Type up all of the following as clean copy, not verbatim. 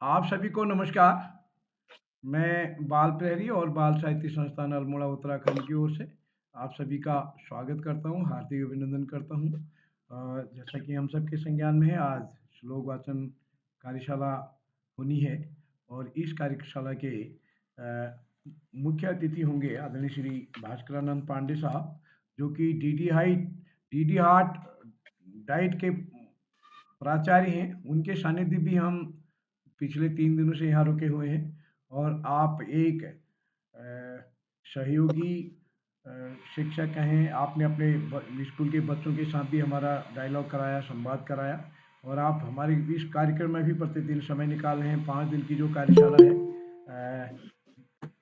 आप सभी को नमस्कार। मैं बाल प्रहरी और बाल साहित्य संस्थान अल्मोड़ा उत्तराखंड की ओर से आप सभी का स्वागत करता हूँ, हार्दिक अभिनंदन करता हूँ। जैसा कि हम सबके संज्ञान में है, आज श्लोक वाचन कार्यशाला होनी है और इस कार्यशाला के मुख्य अतिथि होंगे आदरणीय श्री भास्करानंद पांडे साहब, जो कि डीडी हार्ट डाइट के प्राचार्य हैं। उनके सानिध्य भी हम पिछले 3 दिनों से यहाँ रुके हुए हैं और आप एक सहयोगी शिक्षक हैं। आपने अपने स्कूल के बच्चों के साथ भी हमारा डायलॉग कराया, संवाद कराया और आप हमारे इस कार्यक्रम में भी प्रतिदिन समय निकाल रहे हैं। 5 दिन की जो कार्यशाला है,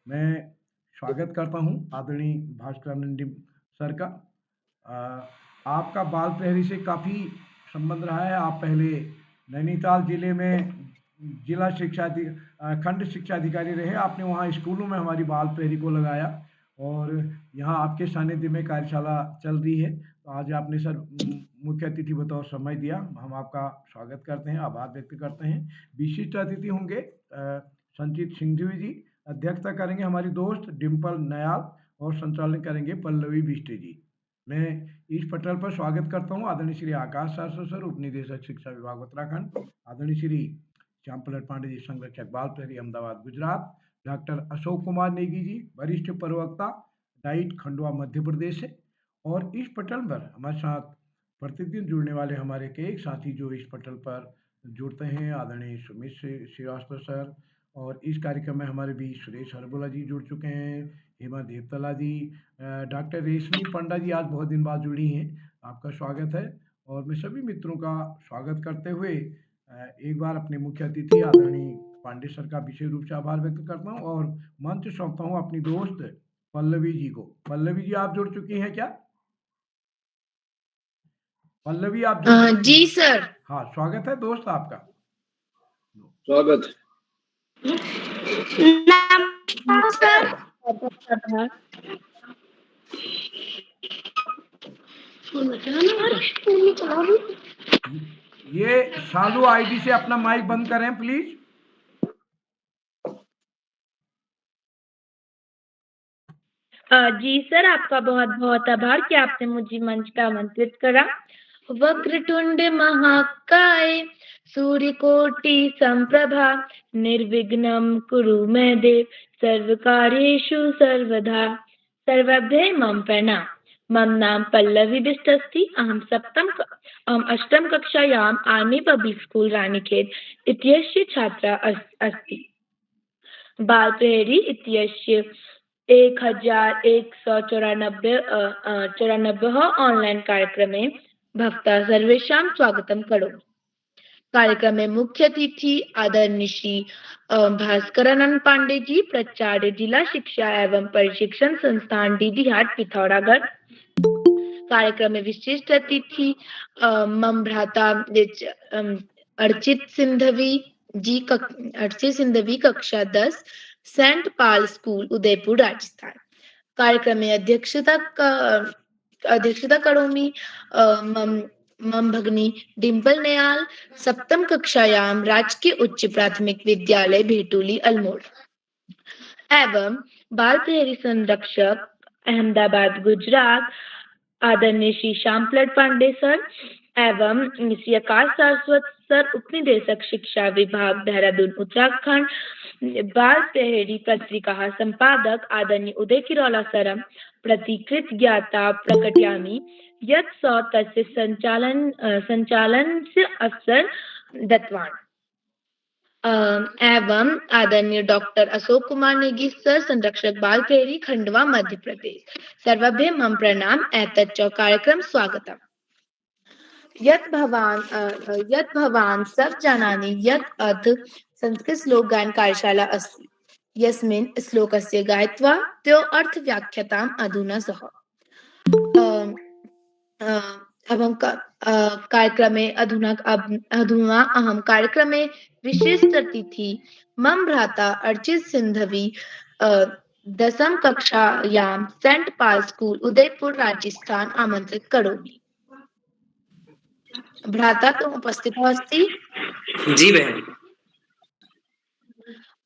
मैं स्वागत करता हूँ आदरणीय भास्करानंद सर का। आपका बाल प्रहरी से काफ़ी संबंध रहा है। आप पहले नैनीताल जिले में खंड शिक्षा अधिकारी रहे। आपने वहाँ स्कूलों में हमारी बाल प्रहरी को लगाया और यहाँ आपके सानिध्य में कार्यशाला चल रही है। तो आज आपने सर मुख्य अतिथि बतौर समय दिया, हम आपका स्वागत करते हैं, आभार व्यक्त करते हैं। विशिष्ट अतिथि होंगे संचित सिंघवी जी, अध्यक्षता करेंगे हमारी दोस्त डिम्पल नयाल और संचालन करेंगे पल्लवी बिष्टे जी। मैं इस पटल पर स्वागत करता हूँ आदरणीय श्री आकाश शास्त्री सर, उप निदेशक शिक्षा विभाग उत्तराखंड, आदरणीय श्री श्याम प्रसाद पांडे जी, संरक्षक बाल प्रहरी अहमदाबाद गुजरात, डॉक्टर अशोक कुमार नेगी जी, वरिष्ठ प्रवक्ता डाइट खंडवा मध्य प्रदेश है। और इस पटल पर हमारे साथ प्रतिदिन जुड़ने वाले हमारे कई साथी जो इस पटल पर जुड़ते हैं, आदरणीय सुमित श्रीवास्तव सर, और इस कार्यक्रम में हमारे बीच सुरेश हरबोला जी जुड़ चुके हैं, हेमा देवतला जी, डॉक्टर रेशमी पंडा जी आज बहुत दिन बाद जुड़ी हैं, आपका स्वागत है। और मैं सभी मित्रों का स्वागत करते हुए एक बार अपने मुख्य अतिथि आदरणीय पांडे सर का विशेष रूप से आभार व्यक्त करता हूँ और मंच सौंपता हूँ अपनी दोस्त पल्लवी जी को। पल्लवी जी, आप जुड़ चुकी हैं क्या? पल्लवी, आप जुड़ जी सर। हाँ, स्वागत है दोस्त आपका। स्वागत। ये शालू आईडी से अपना माइक बंद करें प्लीज। जी सर, आपका बहुत बहुत आभार कि आपने मुझे मंच पे आमंत्रित करा। वक्रतुंड महाकाय सूर्यकोटि संप्रभा निर्विघ्नं कुरु मे देव सर्वकार्येषु सर्वदा। सर्वभ्ये मम प्रणाम। मम नाम पल्लवी बिष्टस्ति। अहम अष्टम कक्षायाम् आर्मी पब्लिक स्कूल रानीखेत इत्यस्य छात्रा अस्ति। बाल प्रहरी इत्यस्य 1194 ऑनलाइन कार्यक्रमे भवता सर्वेषां स्वागतं करोमि। कार्यक्रमे मुख्य अतिथि आदरणीय श्री भास्करानंद पांडे जी, प्राचार्य जिला शिक्षा एवं प्रशिक्षण संस्थान डीडी हाट पिथौरागढ़। कार्यक्रम में विशिष्ट अतिथि मम भ्राता अर्चित सिंधवी कक्षा 10 सेंट पाल स्कूल उदयपुर राजस्थान। कार्यक्रम में अध्यक्षता करोमि मम भगिनी डिम्पल नयाल, सप्तम कक्षायाम राजकीय उच्च प्राथमिक विद्यालय भेटुली अल्मोड़ा एवं बाल प्रहरी संरक्षक अहमदाबाद गुजरात आदरणीय श्री श्याम प्रसाद पांडे सर एवं श्री आकाश शाश्वत सर, उपनिदेशक शिक्षा विभाग देहरादून उत्तराखंड, बाल प्रहरी पत्रिका संपादक आदरणीय उदय किरोला सरम प्रतिकृत ज्ञाता प्रकटयामि यत् सौ तस्य संचालनस्य अवसर दत्तवान्। एवं आदरणीय डॉक्टर अशोक कुमार नेगी सर, संरक्षक बाल प्रहरी खंडवा मध्य प्रदेश। सर्वभ्ये मम प्रणाम। एतच्च कार्यक्रम स्वागतम्। यत् भवान् सब जानाति यत् अथ संस्कृत श्लोक गायन कार्यशाला अस्ति, यस्मिन् श्लोकस्य गायित्वा त्यो अर्थ व्याख्याताम् अधुना सह। अधुना अहम कार्यक्रमे विशिष्ट अतिथि मम भ्राता अर्चित सिंधवी 10वीं कक्षायां सेंट पाल स्कूल उदयपुर राजस्थान आमंत्रित करोमि। भ्राता तुम उपस्थित अस्ति? जी बहन।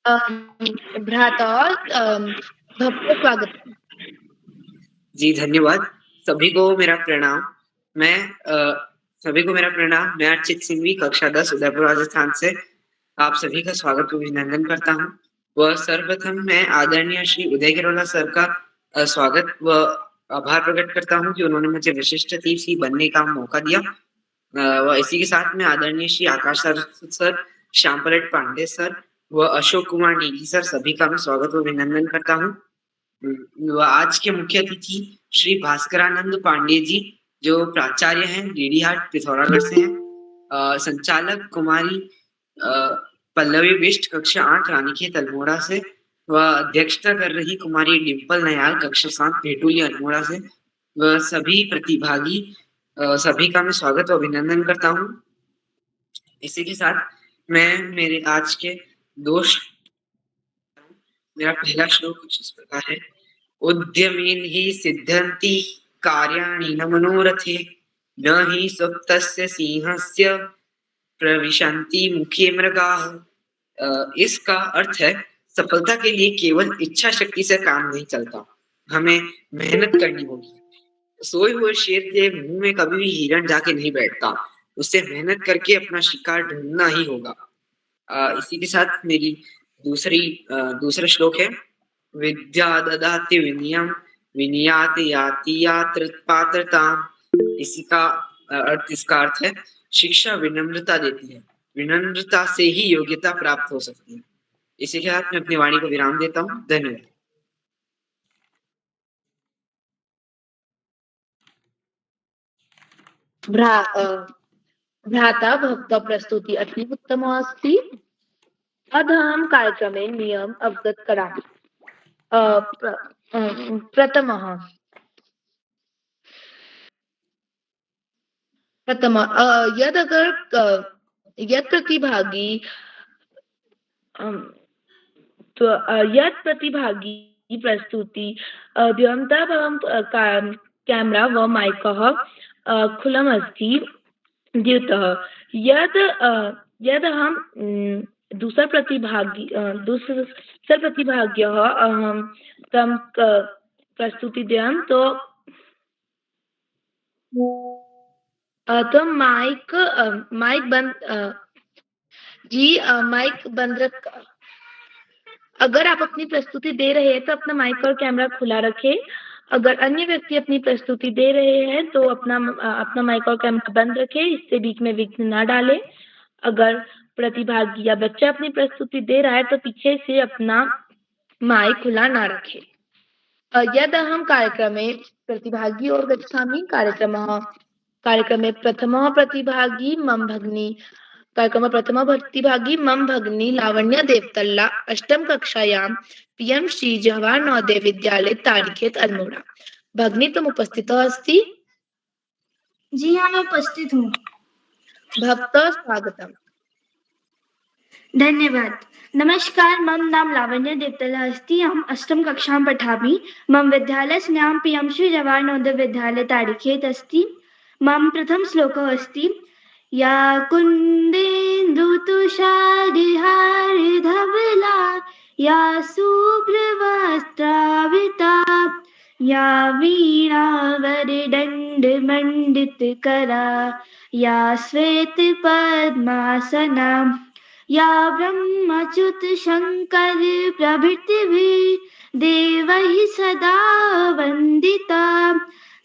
भ्राता भव्य स्वागत। जी धन्यवाद। सभी को मेरा प्रणाम। मैं अर्चित सिंघवी, कक्षा 10 उदयपुर राजस्थान से आप सभी का स्वागत व अभिनंदन करता हूँ। वह सर्वप्रथम मैं आदरणीय श्री उदय किरोला सर का स्वागत व आभार प्रकट करता हूँ कि उन्होंने मुझे विशिष्ट अतिथि बनने का मौका दिया। व इसी के साथ में आदरणीय श्री आकाश सर, श्याम पलट पांडे सर व अशोक कुमार नेगी सर सभी का मैं स्वागत व अभिनंदन करता हूँ। आज के मुख्य अतिथि श्री भास्करानंद पांडे जी, जो प्राचार्य हैं, डीडीहाट पिथौरागढ़ से हैं। संचालक कुमारी पल्लवी बिष्ट, कक्षा 8 रानीखेत अल्मोड़ा से। व अध्यक्षता कर रही कुमारी डिम्पल नयाल, कक्षा 7 भेटुली अल्मोड़ा से। व सभी प्रतिभागी सभी का मैं स्वागत और अभिनंदन करता हूँ। इसी के साथ मैं मेरे आज के मेरा पहला श्लोक कुछ इस प्रकार है। उद्यमेन हि सिद्ध्यन्ति कार्याणि न मनोरथे, न हि सुप्तस्य सिंहस्य प्रविशन्ति मुखे मृगाः। इसका अर्थ है, सफलता के लिए केवल इच्छा शक्ति से काम नहीं चलता, हमें मेहनत करनी होगी। सोए हुए शेर के मुंह में कभी भी हिरण जाके नहीं बैठता, उसे मेहनत करके अपना शिकार ढूंढना ही होगा। इसी के साथ मेरी दूसरा श्लोक है। विद्या ददाति विनयम, विनयात याति पात्रताम। इसका अर्थ है, शिक्षा विनम्रता देती है, विनम्रता से ही योग्यता प्राप्त हो सकती है। इसी के साथ मैं अपनी वाणी को विराम देता हूँ। धन्यवाद। भ्राता भक्त प्रस्तुति अति उत्तम अस्ति। अधं कार्यक्रमे नियम अवगत करामि। प्रथमः यत् प्रतिभागी प्रस्तुति कैमरा व माइकः खुलमस्ति। द्वितीयः यद् हम दूसरा प्रतिभाग्यः अहं तं प्रस्तुति द्याम तो माइक बंद रख। अगर आप अपनी प्रस्तुति दे रहे हैं तो अपना माइक और कैमरा खुला रखें। अगर अन्य व्यक्ति अपनी प्रस्तुति दे रहे हैं तो अपना माइक और कैमरा बंद रखें, इससे बीच में विघ्न ना डालें। अगर प्रतिभागी या बच्चा अपनी प्रस्तुति दे रहा है तो पीछे से अपना माइक खुला ना रखें। यदहं कार्यक्रमे प्रतिभागी और गच्छामि। कार्यक्रमे प्रथमः प्रतिभागी मम भगिनी लावण्य देवतल्ला, 8म कक्षायां पीएम श्री जवाहर नवोदय विद्यालय तारिखेत अल्मोड़ा। भगिनी तुम उपस्थित अस्ति? जी हाँ, मैं उपस्थित हूँ। भक्त स्वागतम। धन्यवाद। नमस्कार, मम नाम लावण्य देवतला अस्ति। अहम् 8म कक्षां पठामि। मम विद्यालयस्य नाम पीएम श्री जवाहर नवोदय विद्यालय तारिखेत अस्ति। मम प्रथम श्लोकः अस्ति। या कुन्देन्दु तुषारहारधवला, या शुभ्रवस्त्रावृता, या वीणावरदण्डमण्डितकरा, या श्वेतपद्मासना, या ब्रह्मच्युत शंकर प्रभृतिभिः देवैः सदा वन्दिता,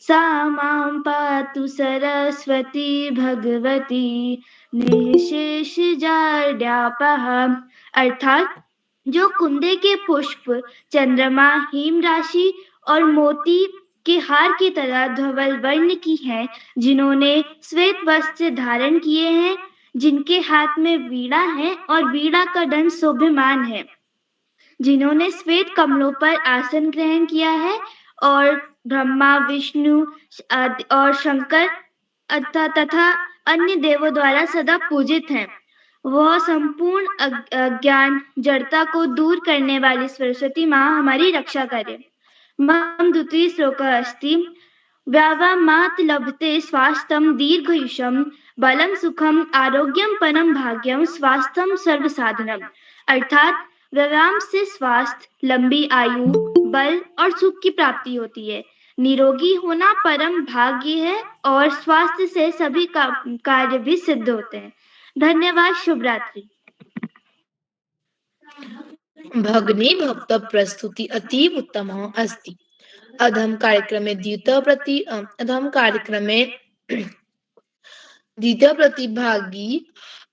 सा मां पातु सरस्वती भगवती निःशेषजाड्यापहा। अर्थात जो कुंदे के पुष्प, चंद्रमा, हिम राशि और मोती के हार की तरह धवल वर्ण की हैं, जिन्होंने श्वेत वस्त्र धारण किए हैं, जिनके हाथ में वीणा है और वीणा का दंड शोभमान है, जिन्होंने श्वेत कमलों पर आसन ग्रहण किया है और ब्रह्मा, विष्णु और शंकर तथा अन्य देवों द्वारा सदा पूजित हैं। वह संपूर्ण अज्ञान जड़ता को दूर करने वाली सरस्वती माँ हमारी रक्षा करे। मम द्वितीय श्लोकः अस्ति। व्यावामात् लभते स्वास्थ्यं दीर्घयुष्यं, बलं सुखम आरोग्यम परम भाग्यम, स्वास्थ्यम सर्व साधनम। अर्थात व्यायाम से स्वास्थ्य, लंबी आयु, बल और सुख की प्राप्ति होती है। निरोगी होना परम भाग्य है और स्वास्थ्य से सभी कार्य भी सिद्ध होते हैं। धन्यवाद। शुभ रात्रि। भगिनी भक्त प्रस्तुति अतीव उत्तमः अस्ति। अधम कार्यक्रमे द्वितीय प्रतिभागी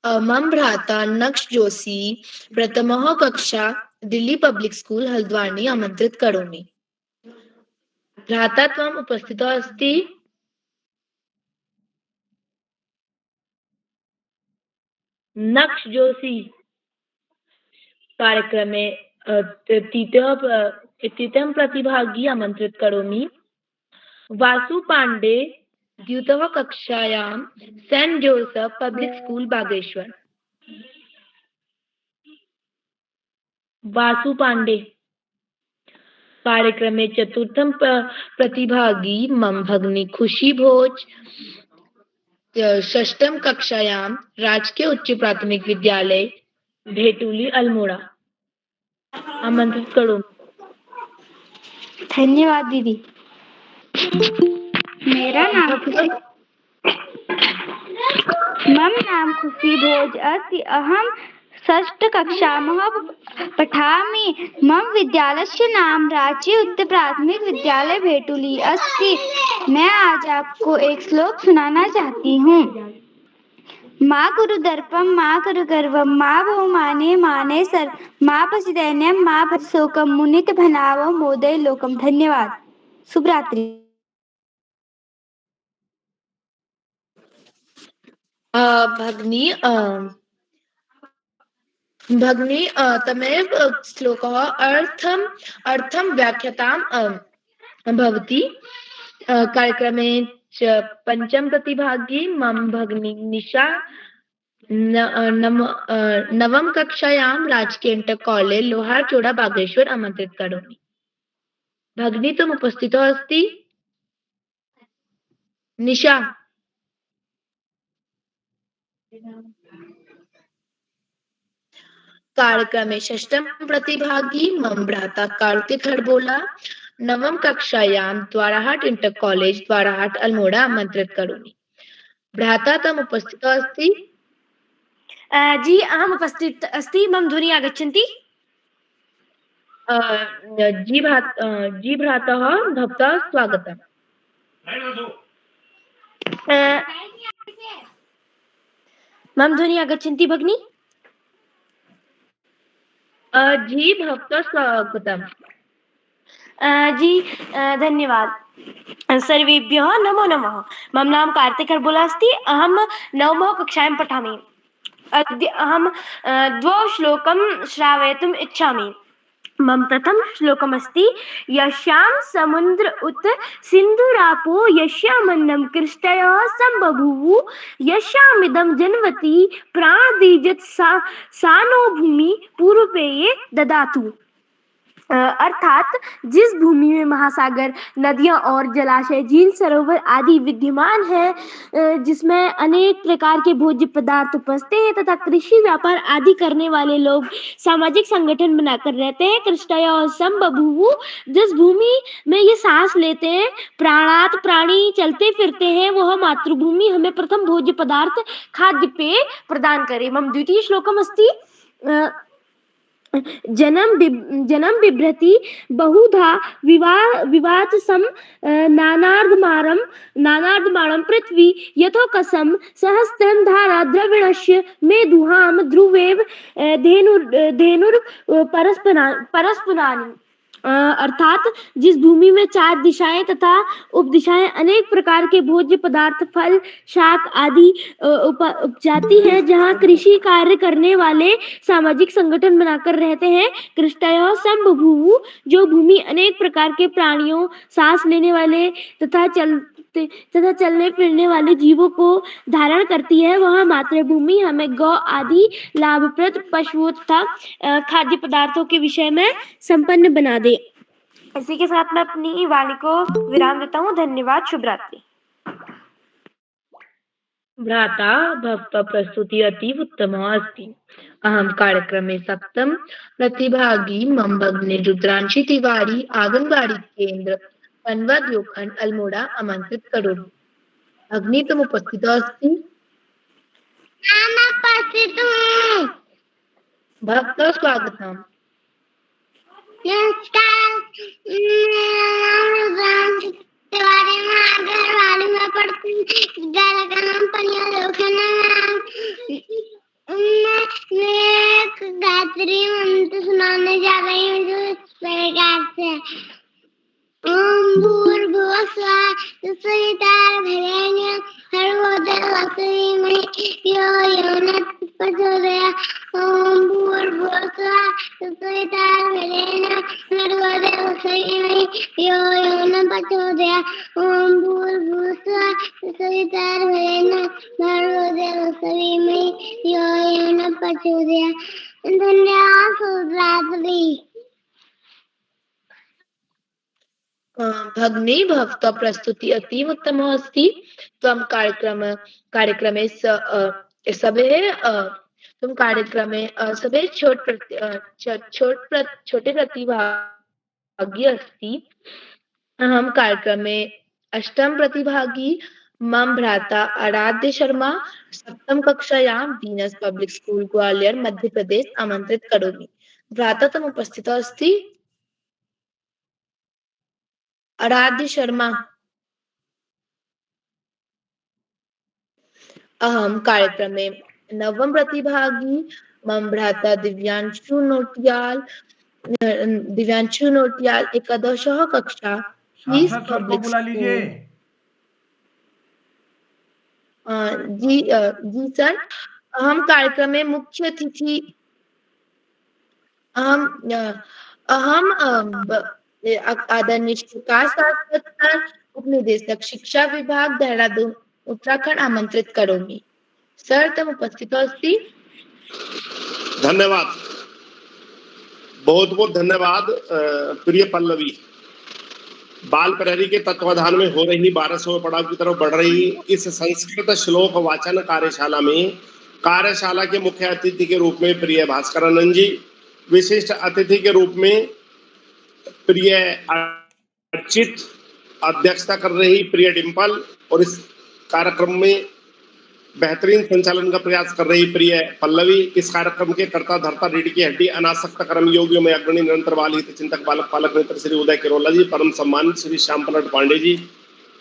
मम भ्राता नक्ष जोशी प्रथमः कक्षा दिल्ली पब्लिक स्कूल हल्द्वानी आमन्त्रित करोमि। भ्राता त्वम् उपस्थितः अस्ति? नक्ष जोशी कार्यक्रमे तृतीयं प्रतिभागी आमन्त्रित करोमि। वासु पांडे द्वितीय कक्षायां Saint Joseph Public School Bageshwar. Vasu Pande कार्यक्रमे चतुर्थं प्रतिभागी मम भगिनी खुशी भोज षष्ठम कक्षायां राजकीय उच्च प्राथमिक विद्यालय भेटुली अल्मोड़ा आमंत्रित करो। धन्यवाद दीदी। मम नाम खुशी भोज अस्ति। अहं षष्ठकक्षामः पठामि। मम विद्यालयस्य नाम राजकीय उच्च प्राथमिक विद्यालय भेटुली अस्ति। मैं आज आपको एक श्लोक सुनाना चाहती हूँ। माँ कुरु दर्पम माँ कुरु गर्वम माँ बहुमाने माने सर माँ पसी दैन्यम माँ पसी शोकम मुनित भनावो मोदय लोकम। धन्यवाद। शुभ रात्रि। भगिनी तमेव श्लोकः अर्थं व्याख्यातां भवति। कार्यक्रमे च पंचम प्रतिभागी मम भगिनी निशा नवम कक्षायां राजकीय इंटर कॉलेज लोहार चोड़ा बागेश्वर आमंत्रित करोमि। भगिनी तुम उपस्थितः अस्ति? निशा कार्यक्रमे षष्ठम प्रतिभागी मम भ्राता कार्तिक हड़बोला नवम कक्षायां द्वाराहाट इंटर कॉलेज द्वाराहाट अल्मोड़ा आमंत्रित करोमि। भ्राता तम उपस्थितः अस्ति? जी अहम् उपस्थित अस्ति। मम ध्वनि आगच्छन्ति? जी भ्रातः भवतः स्वागतम्। मम ध्वनि आगच्छन्ति भगिनी? जी भवतः स्वागतम्। जी धन्यवाद। सर्वेभ्यः नमो नमः। मम नाम कार्तिक हड़बोला अस्ति। अहं नवमः कक्षायां पठामि। अद्य अहं द्वौ श्लोकं श्रावयितुम् इच्छामि। मम प्रथम श्लोकमस्ति यस्यां समुद्र उत सिन्धुरापो यस्यामन्नं कृष्टयः सम्बभूवुः यस्यामिदं जन्मति प्राणदीजत् सा नो भूमि पूर्वपेये ददातु। अर्थात जिस भूमि में महासागर, नदियां और जलाशय, झील, सरोवर आदि विद्यमान है, जिसमें अनेक प्रकार के भोज्य पदार्थ उपजते हैं तथा कृषि, व्यापार आदि करने वाले लोग सामाजिक संगठन बनाकर रहते हैं, कृष्टय और संबभूवुः, जिस भूमि में ये सांस लेते हैं, प्राणात प्राणी चलते फिरते हैं, वह मातृभूमि हमें प्रथम भोज्य पदार्थ खाद्य पेय प्रदान करे। मम द्वितीय श्लोकम अस्ति जनं बिभ्रति बहुधा विवाचसं नानार्धमाणं पृथ्वी यथोकसं सहस्त्रं धारा द्रविणस्य मेदुहां ध्रुवेव धेनुर परस्परानि। अर्थात जिस भूमि में चार दिशाएं तथा उपदिशाएं अनेक प्रकार के भोज्य पदार्थ, फल, शाक आदि उपजाती हैं, जहां कृषि कार्य करने वाले सामाजिक संगठन बनाकर रहते हैं, कृष्टयः संबभूवुः, जो भूमि अनेक प्रकार के प्राणियों, सांस लेने वाले तथा चलने फिरने वाले जीवों को धारण करती है, वह मातृभूमि हमें गौ आदि लाभप्रद पशुओं तथा खाद्य पदार्थों के विषय में संपन्न बना दे। इसी के साथ मैं अपनी वाणी को विराम देता हूँ। धन्यवाद। शुभ रात्रि। भ्राता भवतः प्रस्तुति अतीव उत्तमा अस्ति। अहं कार्यक्रमे सप्तम प्रतिभागी मम भगिनी रुद्रांशी तिवारी आंगनबाड़ी केंद्र पन्वाद्योखंड अल्मोड़ा आमंत्रित करोमि। भगिनी तुम उपस्थित अस्ति? भवतः स्वागतम्। नमस्कार, मेरा नाम रुद्रांशी तिवारी, मैं आंगनबाड़ी में पढ़ती हूँ। विद्यालय का नाम पन्वाद्योखंड है। मैं एक गायत्री मंत्र सुनाने जा रही हूँ जो इस प्रकार से है। ओम भूर्भुवः स्वः तत्सवितुर्वरेण्यं भर्गो देवस्य धीमहि यो नः प्रचोदयात्। ओम भूर्भुवः स्वः तत्सवितुर्वरेण्यं भर्गो देवस्य धीमहि यो नः प्रचोदयात्। ओम भूर्भुवः स्वः तत्सवितुर्वरेण्यं भर्गो देवस्य धीमहि यो नः प्रचोदयात्। धन्यवाद। शुभ रात्रि। भगिनी भवतः प्रस्तुति अतीव उत्तमा अस्ति। त्वं कार्यक्रमे सभे छोटे प्रतिभागी अस्ति। अहं कार्यक्रमे अष्टम प्रतिभागी मम भ्राता आराध्य शर्मा सप्तम कक्षायां Venus public school Gwalior Madhya Pradesh आमंत्रित करोमि। भ्राता तुम उपस्थित अस्ति? आराध्य शर्मा। अहं कार्यक्रमे नवम प्रतिभागी मम भ्राता दिव्यांशु नोटियाल एकादशः कक्षा सांसद सर को बुला लीजिए। जी सर। अहम कार्यक्रमे मुख्य अतिथि अहम आदरणीय प्रकाश सर उपनिदेशक शिक्षा विभाग देहरादून उत्तराखंड आमंत्रित करोमि। सर तुम उपस्थित अस्ति? धन्यवाद, बहुत बहुत धन्यवाद। प्रिय पल्लवी, बाल प्रहरी के तत्वाधान में हो रही 1200वें पड़ाव की तरफ बढ़ रही इस संस्कृत श्लोक वाचन कार्यशाला के मुख्य अतिथि के रूप में प्रिय भास्करानंद जी, विशिष्ट अतिथि के रूप में प्रिय अर्चित, अध्यक्षता कर रही प्रिय डिम्पल और इस कार्यक्रम में बेहतरीन संचालन का प्रयास कर रही प्रिय पल्लवी, इस कार्यक्रम के कर्ता धर्ता रीढ़ की हड्डी अनासक्त कर्म योगियों में अग्रणी निरंतर बाल हित चिंतक बालक पालक नेत्र श्री उदय किरोला जी, परम सम्मानित श्री श्याम पलट पांडे जी,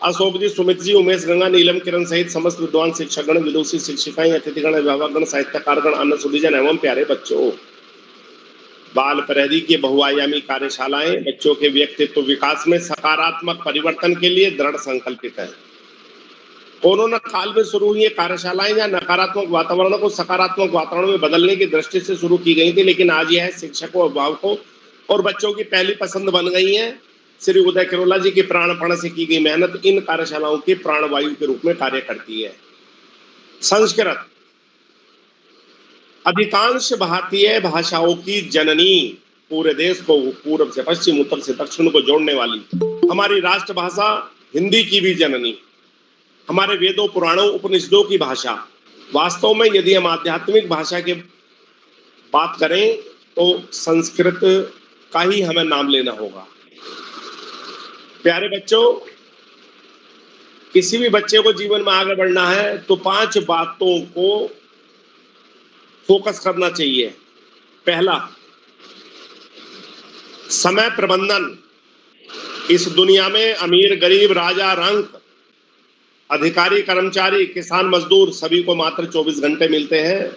अशोक जी, सुमित जी, उमेश गंगा, नीलम किरण सहित समस्त विद्वान शिक्षकगण, विदुषी शिक्षिकाएं, अतिथिगण, अभिभावकगण, साहित्यकारगण, अन्य सुधीजन एवं प्यारे बच्चों। बाल प्रहरी की बहुआयामी कार्यशालाएं बच्चों के व्यक्तित्व विकास में सकारात्मक परिवर्तन के लिए दृढ़ संकल्पित है। कोरोना काल में शुरू हुई कार्यशालाएं या नकारात्मक वातावरण को सकारात्मक वातावरण में बदलने की दृष्टि से शुरू की गई थी, लेकिन आज यह शिक्षकों, अभिभावकों और बच्चों की पहली पसंद बन गई है। श्री उदय किरोला जी की प्राणपण से की गई मेहनत इन कार्यशालाओं की प्राणवायु के रूप में कार्य करती है। संस्कृत अधिकांश भारतीय भाषाओं की जननी, पूरे देश को पूर्व से पश्चिम, उत्तर से दक्षिण को जोड़ने वाली हमारी राष्ट्रभाषा हिंदी की भी जननी, हमारे वेदों, पुराणों, उपनिषदों की भाषा। वास्तव में यदि हम आध्यात्मिक भाषा की बात करें तो संस्कृत का ही हमें नाम लेना होगा। प्यारे बच्चों, किसी भी बच्चे को जीवन में आगे बढ़ना है तो 5 बातों को फोकस करना चाहिए। पहला, समय प्रबंधन। इस दुनिया में अमीर, गरीब, राजा, रंक, अधिकारी, कर्मचारी, किसान, मजदूर सभी को मात्र 24 घंटे मिलते हैं।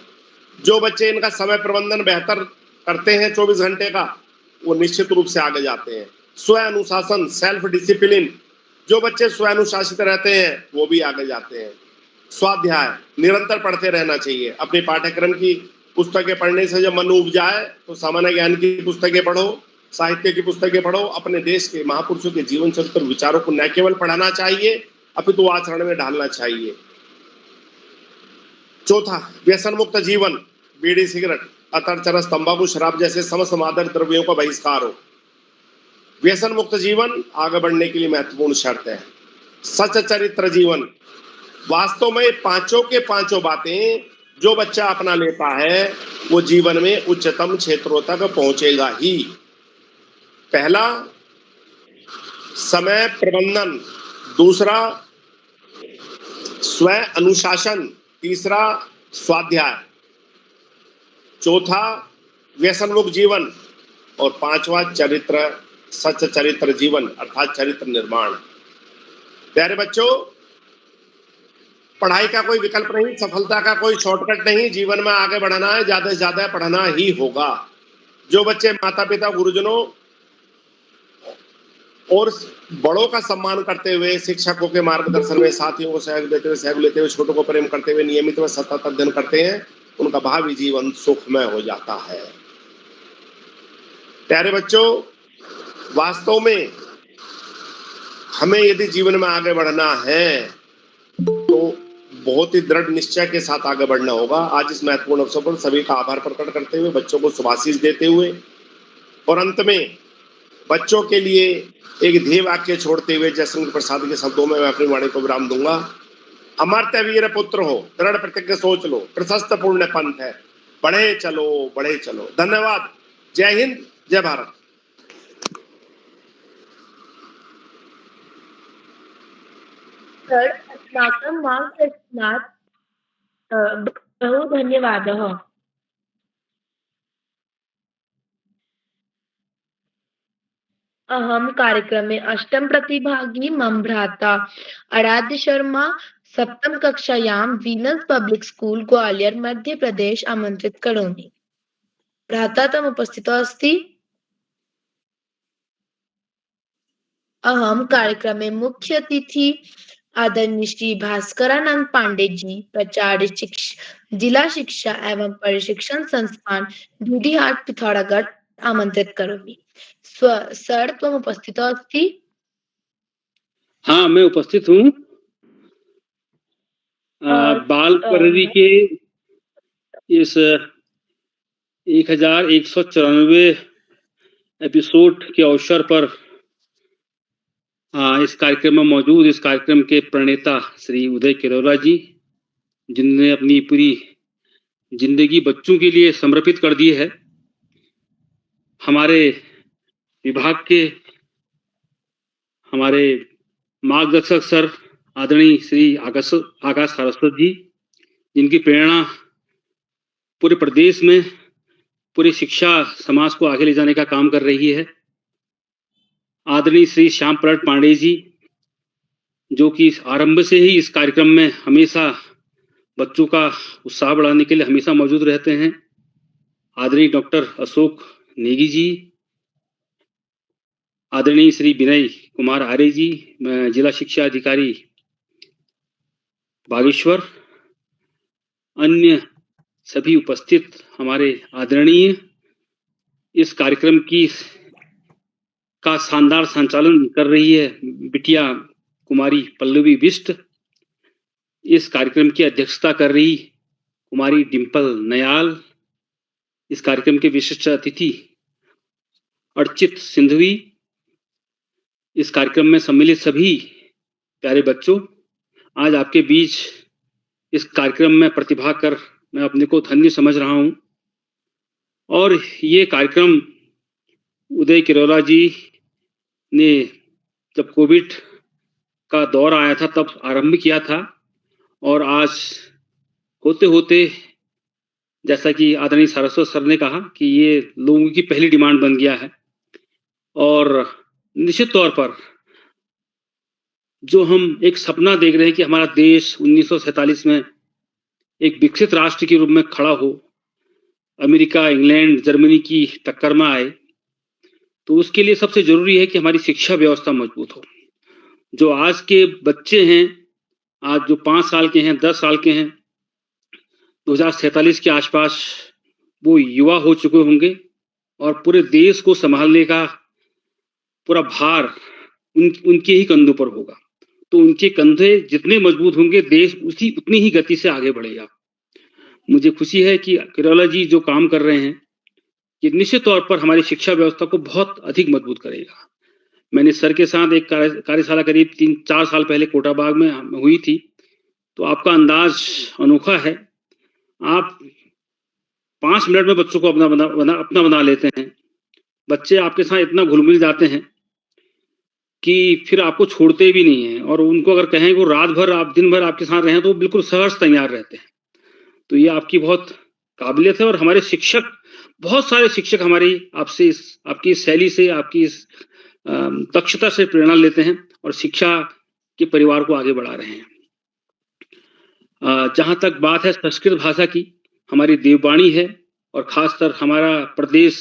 जो बच्चे इनका समय प्रबंधन बेहतर करते हैं 24 घंटे का, वो निश्चित रूप से आगे जाते हैं। स्व अनुशासन, सेल्फ डिसिप्लिन, जो बच्चे स्व अनुशासित रहते हैं वो भी आगे जाते हैं। स्वाध्याय, निरंतर पढ़ते रहना चाहिए। अपने पाठ्यक्रम की पुस्तकें पढ़ने से जब मन उब जाए तो सामान्य ज्ञान की पुस्तकें पढ़ो, साहित्य की पुस्तकें पढ़ो। अपने देश के महापुरुषों के जीवन चरित्र विचारों को न केवल पढ़ाना चाहिए अपितु आचरण में ढालना चाहिए। चौथा, व्यसन मुक्त जीवन। बीड़ी, सिगरेट, अतर, चरस, तंबाकू, शराब जैसे समस्त मादक द्रव्यों का बहिष्कार हो। व्यसन मुक्त जीवन आगे बढ़ने के लिए महत्वपूर्ण शर्त है। सच चरित्र जीवन। वास्तव में पांचों के पांचों बातें जो बच्चा अपना लेता है वो जीवन में उच्चतम क्षेत्रों तक पहुंचेगा ही। पहला, समय प्रबंधन। दूसरा, स्व अनुशासन। तीसरा, स्वाध्याय। चौथा, व्यसनमुक्त जीवन। और पांचवा, चरित्र, सच्च चरित्र जीवन अर्थात चरित्र निर्माण। प्यारे बच्चों, पढ़ाई का कोई विकल्प नहीं, सफलता का कोई शॉर्टकट नहीं। जीवन में आगे बढ़ना है, ज्यादा से ज्यादा पढ़ना ही होगा। जो बच्चे माता पिता, गुरुजनों और बड़ों का सम्मान करते हुए, शिक्षकों के मार्गदर्शन में, साथियों को सहयोग लेते हुए, छोटों को प्रेम करते हुए नियमित व सतत अध्ययन करते हैं, उनका भावी जीवन सुखमय हो जाता है। प्यारे बच्चों, वास्तव में हमें यदि जीवन में आगे बढ़ना है तो बहुत ही दृढ़ निश्चय के साथ आगे बढ़ना होगा। आज इस महत्वपूर्ण अवसर पर सभी का आभार प्रकट करते हुए, बच्चों को शुभाशीष देते हुए और अंत में बच्चों के लिए एक ध्येय वाक्य छोड़ते हुए जयशंकर प्रसाद के शब्दों में मैं अपनी वाणी को विराम दूंगा। अमर्त्य वीर पुत्र हो, दृढ़ प्रतिज्ञ सोच लो, प्रशस्त पुण्य पंथ है, बढ़े चलो बढ़े चलो। धन्यवाद। जय हिंद, जय भारत। सर, अस्माकं मार्गदर्शनात् बहु धन्यवादः। अहं कार्यक्रमे अष्टम प्रतिभागी मम भ्राता आराध्य शर्मा सप्तम कक्षायां Venus public school Gwalior Madhya Pradesh आमन्त्रित करोमि। भ्राता तम उपस्थितो अस्ति? अहम कार्यक्रमे मुख्य अतिथि आदरणीय श्री भास्करानंद पांडे जी, प्राचार्य जिला शिक्षा एवं प्रशिक्षण संस्थान ढूढ़ीहाट पिथौरागढ़ आमंत्रित करोमि। सर, त्वम् उपस्थितो अस्ति? हाँ, मैं उपस्थित हूँ। बाल प्रहरी के इस 1194 एपिसोड के अवसर पर इस कार्यक्रम में मौजूद, इस कार्यक्रम के प्रणेता श्री उदय किरोला जी, जिन्होंने अपनी पूरी जिंदगी बच्चों के लिए समर्पित कर दी है। हमारे विभाग के हमारे मार्गदर्शक सर आदरणीय श्री आकाश सारस्वत जी, जिनकी प्रेरणा पूरे प्रदेश में पूरी शिक्षा समाज को आगे ले जाने का काम कर रही है। आदरणीय श्री श्याम प्रसाद पांडे जी, जो कि आरंभ से ही इस कार्यक्रम में हमेशा बच्चों का उत्साह बढ़ाने के लिए हमेशा मौजूद रहते हैं। आदरणीय डॉक्टर अशोक नेगी जी, आदरणीय श्री विनय कुमार आर्य जी, जिला शिक्षा अधिकारी बागेश्वर, अन्य सभी उपस्थित हमारे आदरणीय, इस कार्यक्रम का शानदार संचालन कर रही है बिटिया कुमारी पल्लवी बिष्ट, इस कार्यक्रम की अध्यक्षता कर रही कुमारी डिंपल नयाल, इस कार्यक्रम के विशिष्ट अतिथि अर्चित सिंधवी, इस कार्यक्रम में सम्मिलित सभी प्यारे बच्चों, आज आपके बीच इस कार्यक्रम में प्रतिभा कर मैं अपने को धन्य समझ रहा हूं। और ये कार्यक्रम उदय किरोला जी ने जब कोविड का दौर आया था तब आरंभ किया था, और आज होते होते जैसा कि आदरणीय सारस्वत सर ने कहा कि ये लोगों की पहली डिमांड बन गया है। और निश्चित तौर पर जो हम एक सपना देख रहे हैं कि हमारा देश 1947 में एक विकसित राष्ट्र के रूप में खड़ा हो, अमेरिका, इंग्लैंड, जर्मनी की टक्कर में आए, तो उसके लिए सबसे जरूरी है कि हमारी शिक्षा व्यवस्था मजबूत हो। जो आज के बच्चे हैं, आज जो 5 साल के हैं, 10 साल के हैं, 2047 के आसपास वो युवा हो चुके होंगे और पूरे देश को संभालने का पूरा भार उनके ही कंधों पर होगा। तो उनके कंधे जितने मजबूत होंगे, देश उतनी ही गति से आगे बढ़ेगा। मुझे खुशी है कि किरोला जी जो काम कर रहे हैं, ये निश्चित तौर पर हमारी शिक्षा व्यवस्था को बहुत अधिक मजबूत करेगा। मैंने सर के साथ एक कार्यशाला करीब 3-4 साल पहले कोटाबाग में हुई थी, तो आपका अंदाज अनोखा है। आप 5 मिनट में बच्चों को अपना बना लेते हैं। बच्चे आपके साथ इतना घुल-मिल जाते हैं कि फिर आपको छोड़ते भी नहीं हैं, और उनको अगर कहें कि वो रात भर आप दिन भर आपके साथ रहें तो वो बिल्कुल सहर्ष तैयार रहते हैं। तो ये आपकी बहुत काबिलियत है, और हमारे शिक्षक, बहुत सारे शिक्षक हमारी आपकी इस शैली से, आपकी इस दक्षता से प्रेरणा लेते हैं और शिक्षा के परिवार को आगे बढ़ा रहे हैं। जहाँ तक बात है संस्कृत भाषा की, हमारी देववाणी है, और खासकर हमारा प्रदेश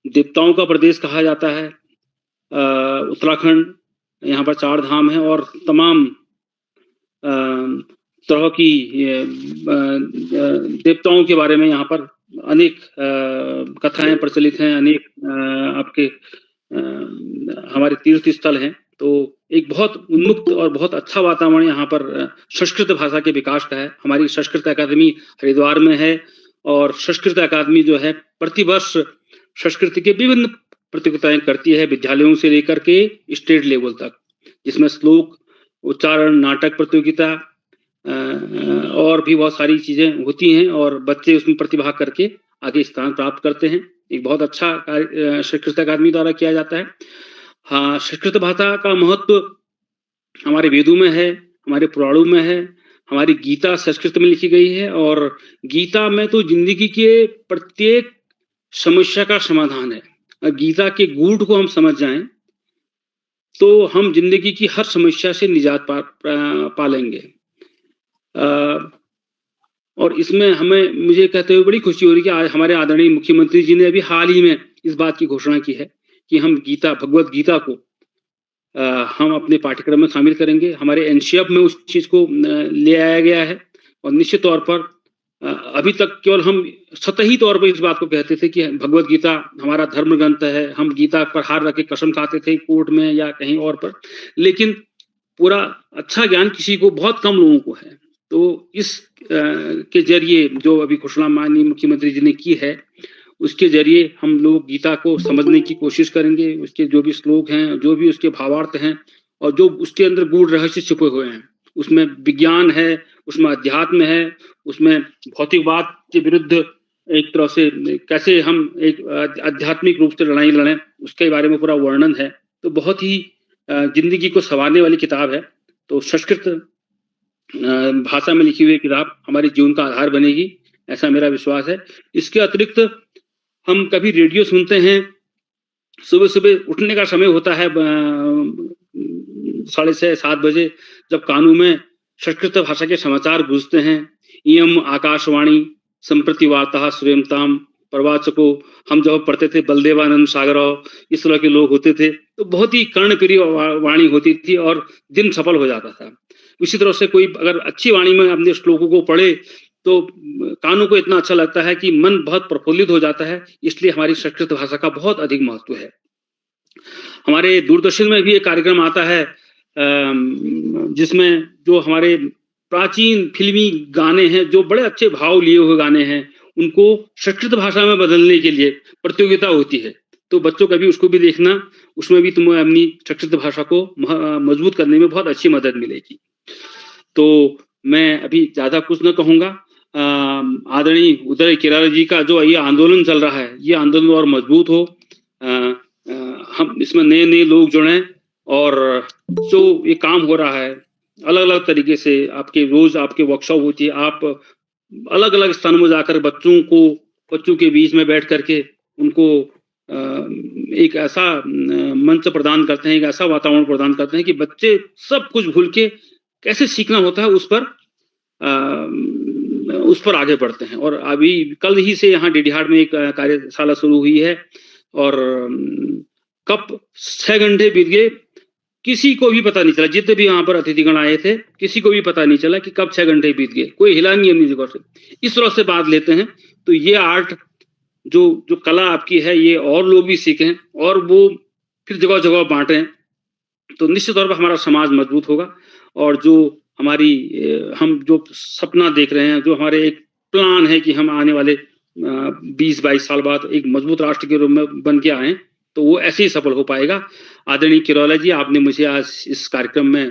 देवताओं का प्रदेश कहा जाता है। उत्तराखंड, यहाँ पर 4 धाम हैं, और तमाम तरह की देवताओं के बारे में यहाँ पर अनेक कथाएं प्रचलित हैं, अनेक आपके हमारे तीर्थ स्थल हैं। तो एक बहुत उन्मुक्त और बहुत अच्छा वातावरण यहाँ पर संस्कृत भाषा के विकास का है। हमारी संस्कृत अकादमी हरिद्वार में है, और संस्कृत अकादमी जो है प्रतिवर्ष संस्कृत के विभिन्न प्रतियोगिताएं करती है, विद्यालयों से लेकर के स्टेट लेवल तक, जिसमें श्लोक, उच्चारण, नाटक प्रतियोगिता और भी बहुत सारी चीजें होती हैं, और बच्चे उसमें प्रतिभाग करके आगे स्थान प्राप्त करते हैं। एक बहुत अच्छा कार्य संस्कृत अकादमी द्वारा किया जाता है। हाँ, संस्कृत भाषा का महत्व हमारे वेदों में है, हमारे पुराणों में है, हमारी गीता संस्कृत में लिखी गई है, और गीता में तो जिंदगी के प्रत्येक समस्या का समाधान है। गीता के गूढ़ को हम समझ जाएं तो हम जिंदगी की हर समस्या से निजात पा लेंगे। और इसमें मुझे कहते हुए बड़ी खुशी हो रही है कि आज हमारे आदरणीय मुख्यमंत्री जी ने अभी हाल ही में इस बात की घोषणा की है कि हम भगवत गीता को हम अपने पाठ्यक्रम में शामिल करेंगे। हमारे एनसीएफ में उस चीज को ले आया गया है, और निश्चित तौर पर अभी तक केवल हम सतही तौर पर इस बात को कहते थे कि भगवत गीता हमारा धर्म ग्रंथ है, हम गीता पर हाथ रख के कसम खाते थे कोर्ट में या कहीं और पर, लेकिन पूरा अच्छा ज्ञान किसी को, बहुत कम लोगों को है। तो इस के जरिए जो अभी घोषणा माननीय मुख्यमंत्री जी ने की है, उसके जरिए हम लोग गीता को समझने की कोशिश करेंगे। उसके जो भी श्लोक हैं, जो भी उसके भावार्थ हैं, और जो उसके अंदर गूढ़ रहस्य छुपे हुए हैं, उसमें विज्ञान है, उसमें अध्यात्म है, उसमें भौतिकवाद के विरुद्ध एक तरह से कैसे हम एक आध्यात्मिक रूप से लड़ाई लड़ें, उसके बारे में पूरा वर्णन है। तो बहुत ही जिंदगी को संवारने वाली किताब है। तो संस्कृत भाषा में लिखी हुई किताब हमारे जीवन का आधार बनेगी, ऐसा मेरा विश्वास है। इसके अतिरिक्त हम कभी रेडियो सुनते हैं, सुबह सुबह उठने का समय होता है 6:30-7 बजे, जब कानों में संस्कृत भाषा के समाचार गूंजते हैं। इयम आकाशवाणी संप्रति वार्ता श्रूयताम प्रवाचको, हम जब पढ़ते थे बलदेवानंद सागरराव, इस तरह के लोग होते थे, तो बहुत ही कर्णप्रिय वाणी होती थी और दिन सफल हो जाता था। इसी तरह से कोई अगर अच्छी वाणी में अपने श्लोकों को पढ़े तो कानों को इतना अच्छा लगता है कि मन बहुत प्रफुल्लित हो जाता है। इसलिए हमारी संस्कृत भाषा का बहुत अधिक महत्व है। हमारे दूरदर्शन में भी एक कार्यक्रम आता है जिसमें जो हमारे प्राचीन फिल्मी गाने हैं, जो बड़े अच्छे भाव लिए हुए गाने हैं, उनको संस्कृत भाषा में बदलने के लिए प्रतियोगिता होती है। तो बच्चों का भी उसको भी देखना, उसमें भी तुम्हें अपनी संस्कृत भाषा को मजबूत करने में बहुत अच्छी मदद मिलेगी। तो मैं अभी ज्यादा कुछ न कहूँगा। आदरणीय उदय किरारा जी का जो ये आंदोलन चल रहा है, ये आंदोलन और मजबूत हो, हम इसमें नए नए लोग जुड़ें, और जो ये काम हो रहा है अलग अलग तरीके से, आपके रोज आपके वर्कशॉप होती है, आप अलग अलग स्थानों में जाकर बच्चों के बीच में बैठ करके उनको एक ऐसा मंच प्रदान करते हैं, एक ऐसा वातावरण प्रदान करते हैं कि बच्चे सब कुछ भूल के कैसे सीखना होता है उस पर आगे बढ़ते हैं। और अभी कल ही से यहाँ डीडीहाट में एक कार्यशाला शुरू हुई है, और कब 6 घंटे बीत गए किसी को भी पता नहीं चला। जितने भी यहाँ पर अतिथिगण आए थे, किसी को भी पता नहीं चला कि कब 6 घंटे बीत गए, कोई हिला नहीं अपनी जगह से। इस तरह से बात लेते हैं। तो ये आर्ट जो कला आपकी है, ये और लोग भी सीखें और वो फिर जगह जगह बांटें, तो निश्चित तौर पर हमारा समाज मजबूत होगा। और जो हम जो सपना देख रहे हैं, जो हमारे एक प्लान है कि हम आने वाले 20-22 साल बाद एक मजबूत राष्ट्र के रूप में बन के आए, तो वो ऐसे ही सफल हो पाएगा। आदरणीय किरोला जी, आपने मुझे आज इस कार्यक्रम में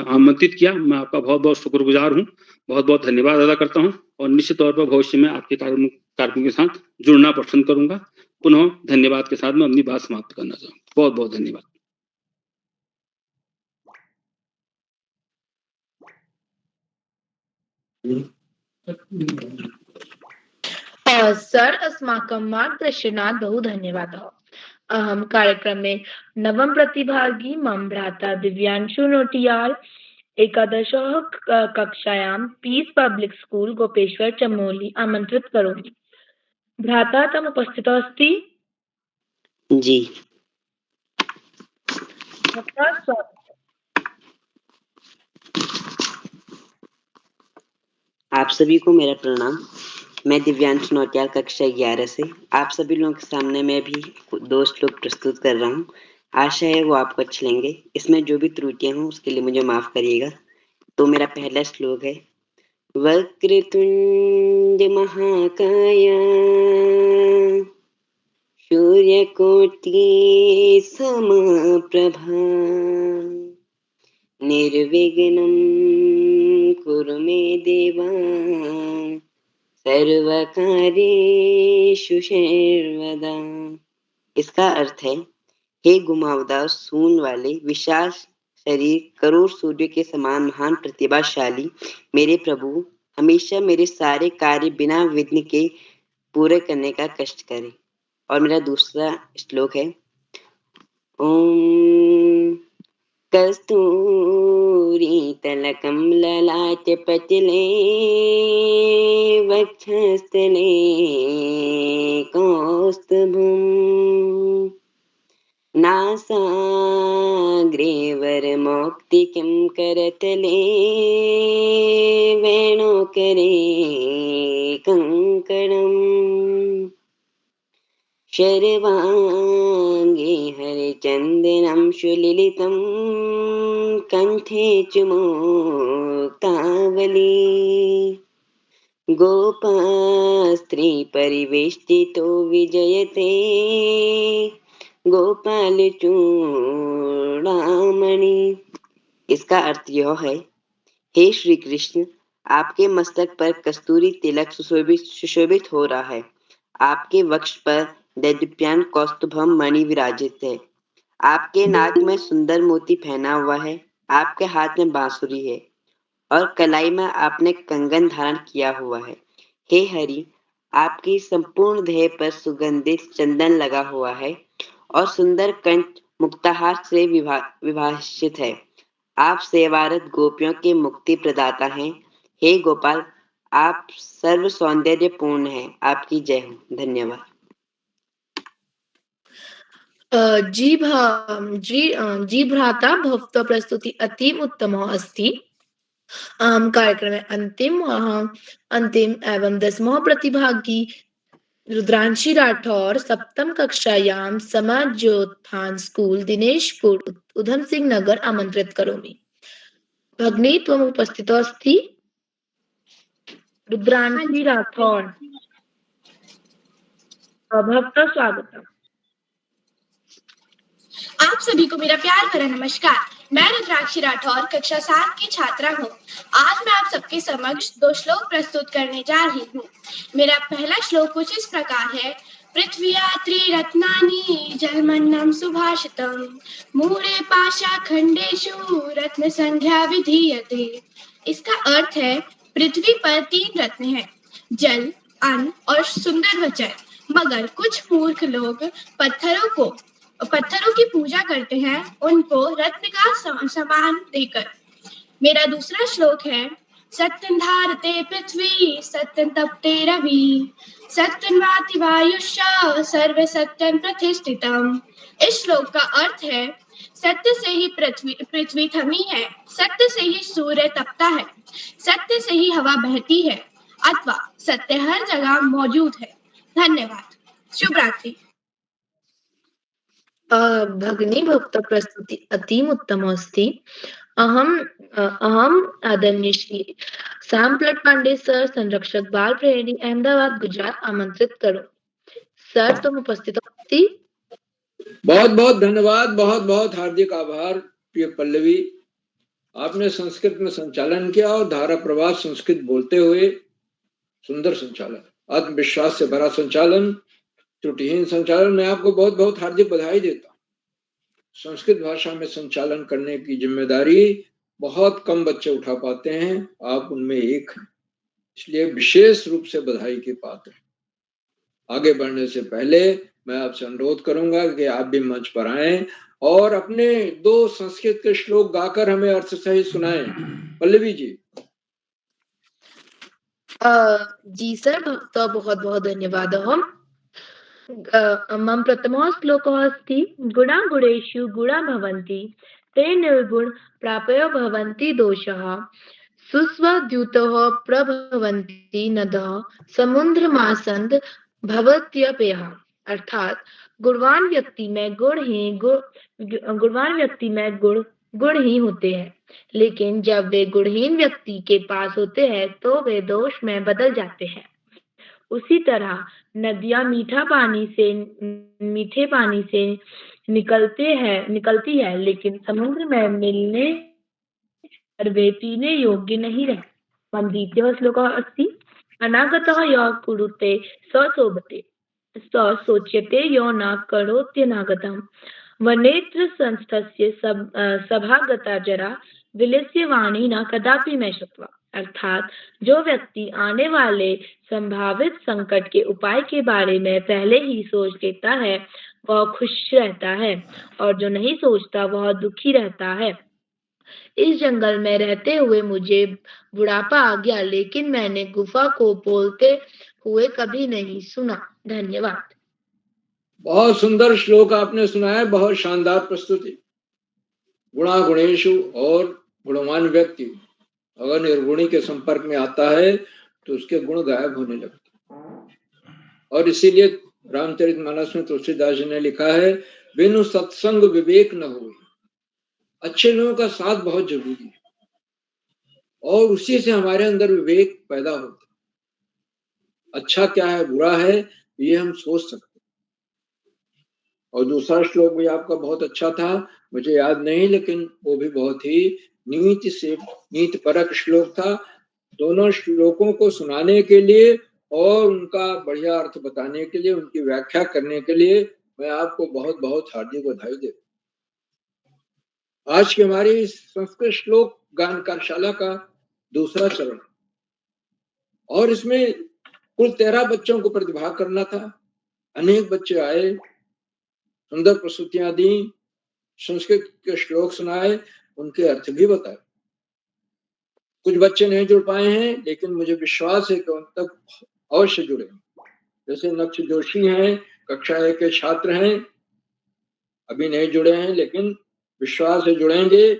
आमंत्रित किया, मैं आपका बहुत-बहुत शुक्रगुजार हूँ। बहुत-बहुत धन्यवाद अदा करता हूँ और निश्चित तौर पर भविष्य में आपके कार्यक्रमों के साथ जुड़ना पसंद करूँगा। पुनः धन्यवाद के साथ मैं अपनी बात समाप्त करना चाहूँ। बहुत-बहुत धन्यवाद। सर अस्माकं मार्गदर्शनात् बहु धन्यवादः। अहं कार्यक्रमे नवम प्रतिभागी मम भ्राता दिव्यांशु नोटियाल एकादशः कक्षायां Peace Public School Gopeshwar Chamoli आमन्त्रित करोमि। भ्राता तम उपस्थितः अस्ति? जी। भ्राता स्वागतम्। आप सभी को मेरा प्रणाम। मैं दिव्यांश नौटियाल कक्षा 11 से आप सभी लोगों के सामने मैं भी 2 श्लोक प्रस्तुत कर रहा हूँ। आशा है वो आपको अच्छे लगेंगे। इसमें जो भी त्रुटियां हों उसके लिए मुझे माफ करिएगा। तो मेरा पहला श्लोक है, वक्रतुंड महाकाय सूर्यकोटि समप्रभा निर्विघ्नं कुरु मे देवा सर्वकार्येषु सर्वदा। इसका अर्थ है, हे घुमावदार सूंड वाले विशाल शरीर करोड़ सूर्य के समान महान प्रतिभाशाली मेरे प्रभु, हमेशा मेरे सारे कार्य बिना विघ्न के पूरे करने का कष्ट करें। और मेरा दूसरा श्लोक है, ओम कस्तूरीतलकं ललाटपटले वक्षस्थले कौस्तुभम् नासाग्रे वरमौक्तिकं करतले वेणुकरे कङ्कणम् शर्वाङ्गे हरिचन्दनं सुललितं कण्ठे च मुक्तावली गोपास्त्री परिवेष्टितो विजयते गोपालचूड़ामणि। इसका अर्थ यह है, हे श्री कृष्ण, आपके मस्तक पर कस्तूरी तिलक सुशोभित हो रहा है। आपके वक्ष पर दैदीप्यमान कौस्तुभम मणि विराजित है। आपके नाक में सुंदर मोती पहना हुआ है। आपके हाथ में बांसुरी है और कलाई में आपने कंगन धारण किया हुआ है। हे हरि, आपकी संपूर्ण देह पर सुगंधित चंदन लगा हुआ है और सुंदर कंठ मुक्ताहार से विभाषित है। आप सेवारत गोपियों के मुक्ति प्रदाता हैं। हे गोपाल, आप सर्व सौंदर्य पूर्ण हैं। आपकी जय हो। धन्यवाद। जी भ्राता, भवतः प्रस्तुति अतीव उत्तमः अस्ति। कार्यक्रमे अंतिम एवं 10वां प्रतिभागी रुद्रांशी राठौर सप्तम कक्षायां समाजोत्थान स्कूल दिनेशपुर उधम सिंह नगर आमंत्रित करोमि। भगिनी त्वम् उपस्थितो अस्ति? रुद्रांशी राठौर, भवतः स्वागतम्। आप सभी को मेरा प्यार भरा नमस्कार। मैं रुद्राक्षी राठौर कक्षा 7 की छात्रा हूँ। आज मैं आप सबके समक्ष 2 श्लोक प्रस्तुत करने जा रही हूँ। मेरा पहला श्लोक कुछ इस प्रकार है, पृथ्व्या त्रिरत्नानि जलमन्नं सुभाषितं मूढे पाषाखण्डेषु रत्न संध्या विधीयते। इसका अर्थ है, पृथ्वी पर 3 रत्न हैं, जल, अन्न और सुंदर वचन, मगर कुछ मूर्ख लोग पत्थरों की पूजा करते हैं, उनको रत्न का समान देकर। मेरा दूसरा श्लोक है, सत्यं धारते पृथ्वी सत्यं तपते रवि सत्यं वाति वायुश्च सर्व सत्यं प्रतिष्ठितम्। इस श्लोक का अर्थ है, सत्य से ही पृथ्वी थमी है, सत्य से ही सूर्य तपता है, सत्य से ही हवा बहती है, अथवा सत्य हर जगह मौजूद है। धन्यवाद। शुभ रात्रि। भगिनी, भवतः प्रस्तुति अतीव उत्तम अस्ति। अहम आदरणीय श्री श्यामप्रसाद पांडे सर, संरक्षक बाल प्रेरणी अहमदाबाद गुजरात आमंत्रित करो। सर, तुम उपस्थित अस्ति? बहुत बहुत धन्यवाद, बहुत बहुत हार्दिक आभार प्रिय पल्लवी। आपने संस्कृत में संचालन किया और धारा प्रवाह संस्कृत बोलते हुए सुंदर संचालन, आत्मविश्वास से भरा संचालन, त्रुटिहीन संचालन। मैं आपको बहुत बहुत हार्दिक बधाई देता हूँ। संस्कृत भाषा में संचालन करने की जिम्मेदारी बहुत कम बच्चे उठा पाते हैं, आप उनमें एक हैं, इसलिए विशेष रूप से बधाई के पात्र। आगे बढ़ने से पहले मैं आपसे अनुरोध करूंगा कि आप भी मंच पर आएं और अपने 2 संस्कृत के श्लोक गाकर हमें अर्थ सहित सुनाएं। पल्लवी जी। जी सर, तो बहुत बहुत धन्यवादः। मम प्रथमः श्लोकः अस्ति गुणा गुणेषु गुणा भवन्ति ते निर्गुण प्रापयो भवन्ति दोषः सुस्वद्युतः प्रभवन्ति नदः समुद्रमासन्द भवत्यपयः। अर्थात गुणवान व्यक्ति में गुण ही होते हैं, लेकिन जब वे गुणहीन व्यक्ति के पास होते हैं तो वे दोष में बदल जाते हैं। उसी तरह नदियां मीठे पानी से निकलती है, लेकिन समुद्र में मिलने पर वे पीने योग्य नहीं रहते। मम द्वितीयः श्लोकः अस्ति अनागतः यः कुरुते स शोभते स शोच्यते यो न करोत्यनागतम् वनेत्र संस्थस्य सभागता जरा विलस्य वाणी न कदापि मैं शत्वा। अर्थात जो व्यक्ति आने वाले संभावित संकट के उपाय के बारे में पहले ही सोच लेता है वह खुश रहता है, और जो नहीं सोचता वह दुखी रहता है। इस जंगल में रहते हुए मुझे बुढ़ापा आ गया, लेकिन मैंने गुफा को बोलते हुए कभी नहीं सुना। धन्यवाद। बहुत सुंदर श्लोक आपने सुनाया, बहुत शानदार प्रस्तुति। गुणा गुणेशु, और गुणवान व्यक्ति अगर निर्गुणी के संपर्क में आता है तो उसके गुण गायब होने लगते, और इसीलिए रामचरितमानस में तुलसीदास जी ने लिखा है बिनु सत्संग विवेक न हो। अच्छे लोगों का साथ बहुत जरूरी है, और उसी से हमारे अंदर विवेक पैदा होता है। अच्छा क्या है बुरा है ये हम सोच सकते। और दूसरा श्लोक भी आपका बहुत अच्छा था, मुझे याद नहीं, लेकिन वो भी बहुत ही नीति परक श्लोक था। दोनों श्लोकों को सुनाने के लिए और उनका बढ़िया अर्थ बताने के लिए, उनकी व्याख्या करने के लिए मैं आपको बहुत बहुत हार्दिक बधाई देता हूं। आज की हमारी संस्कृत श्लोक गान कार्यशाला का दूसरा चरण, और इसमें कुल 13 बच्चों को प्रतिभाग करना था। अनेक बच्चे आए, सुंदर प्रस्तुतियां दी, संस्कृत के श्लोक सुनाए, उनके अर्थ भी बताए। कुछ बच्चे नहीं जुड़ पाए हैं, लेकिन मुझे विश्वास है कि उन तक अवश्य जुड़े। जैसे नक्ष जोशी हैं, कक्षा 1 के छात्र हैं, अभी नहीं जुड़े हैं, लेकिन विश्वास से जुड़ेंगे।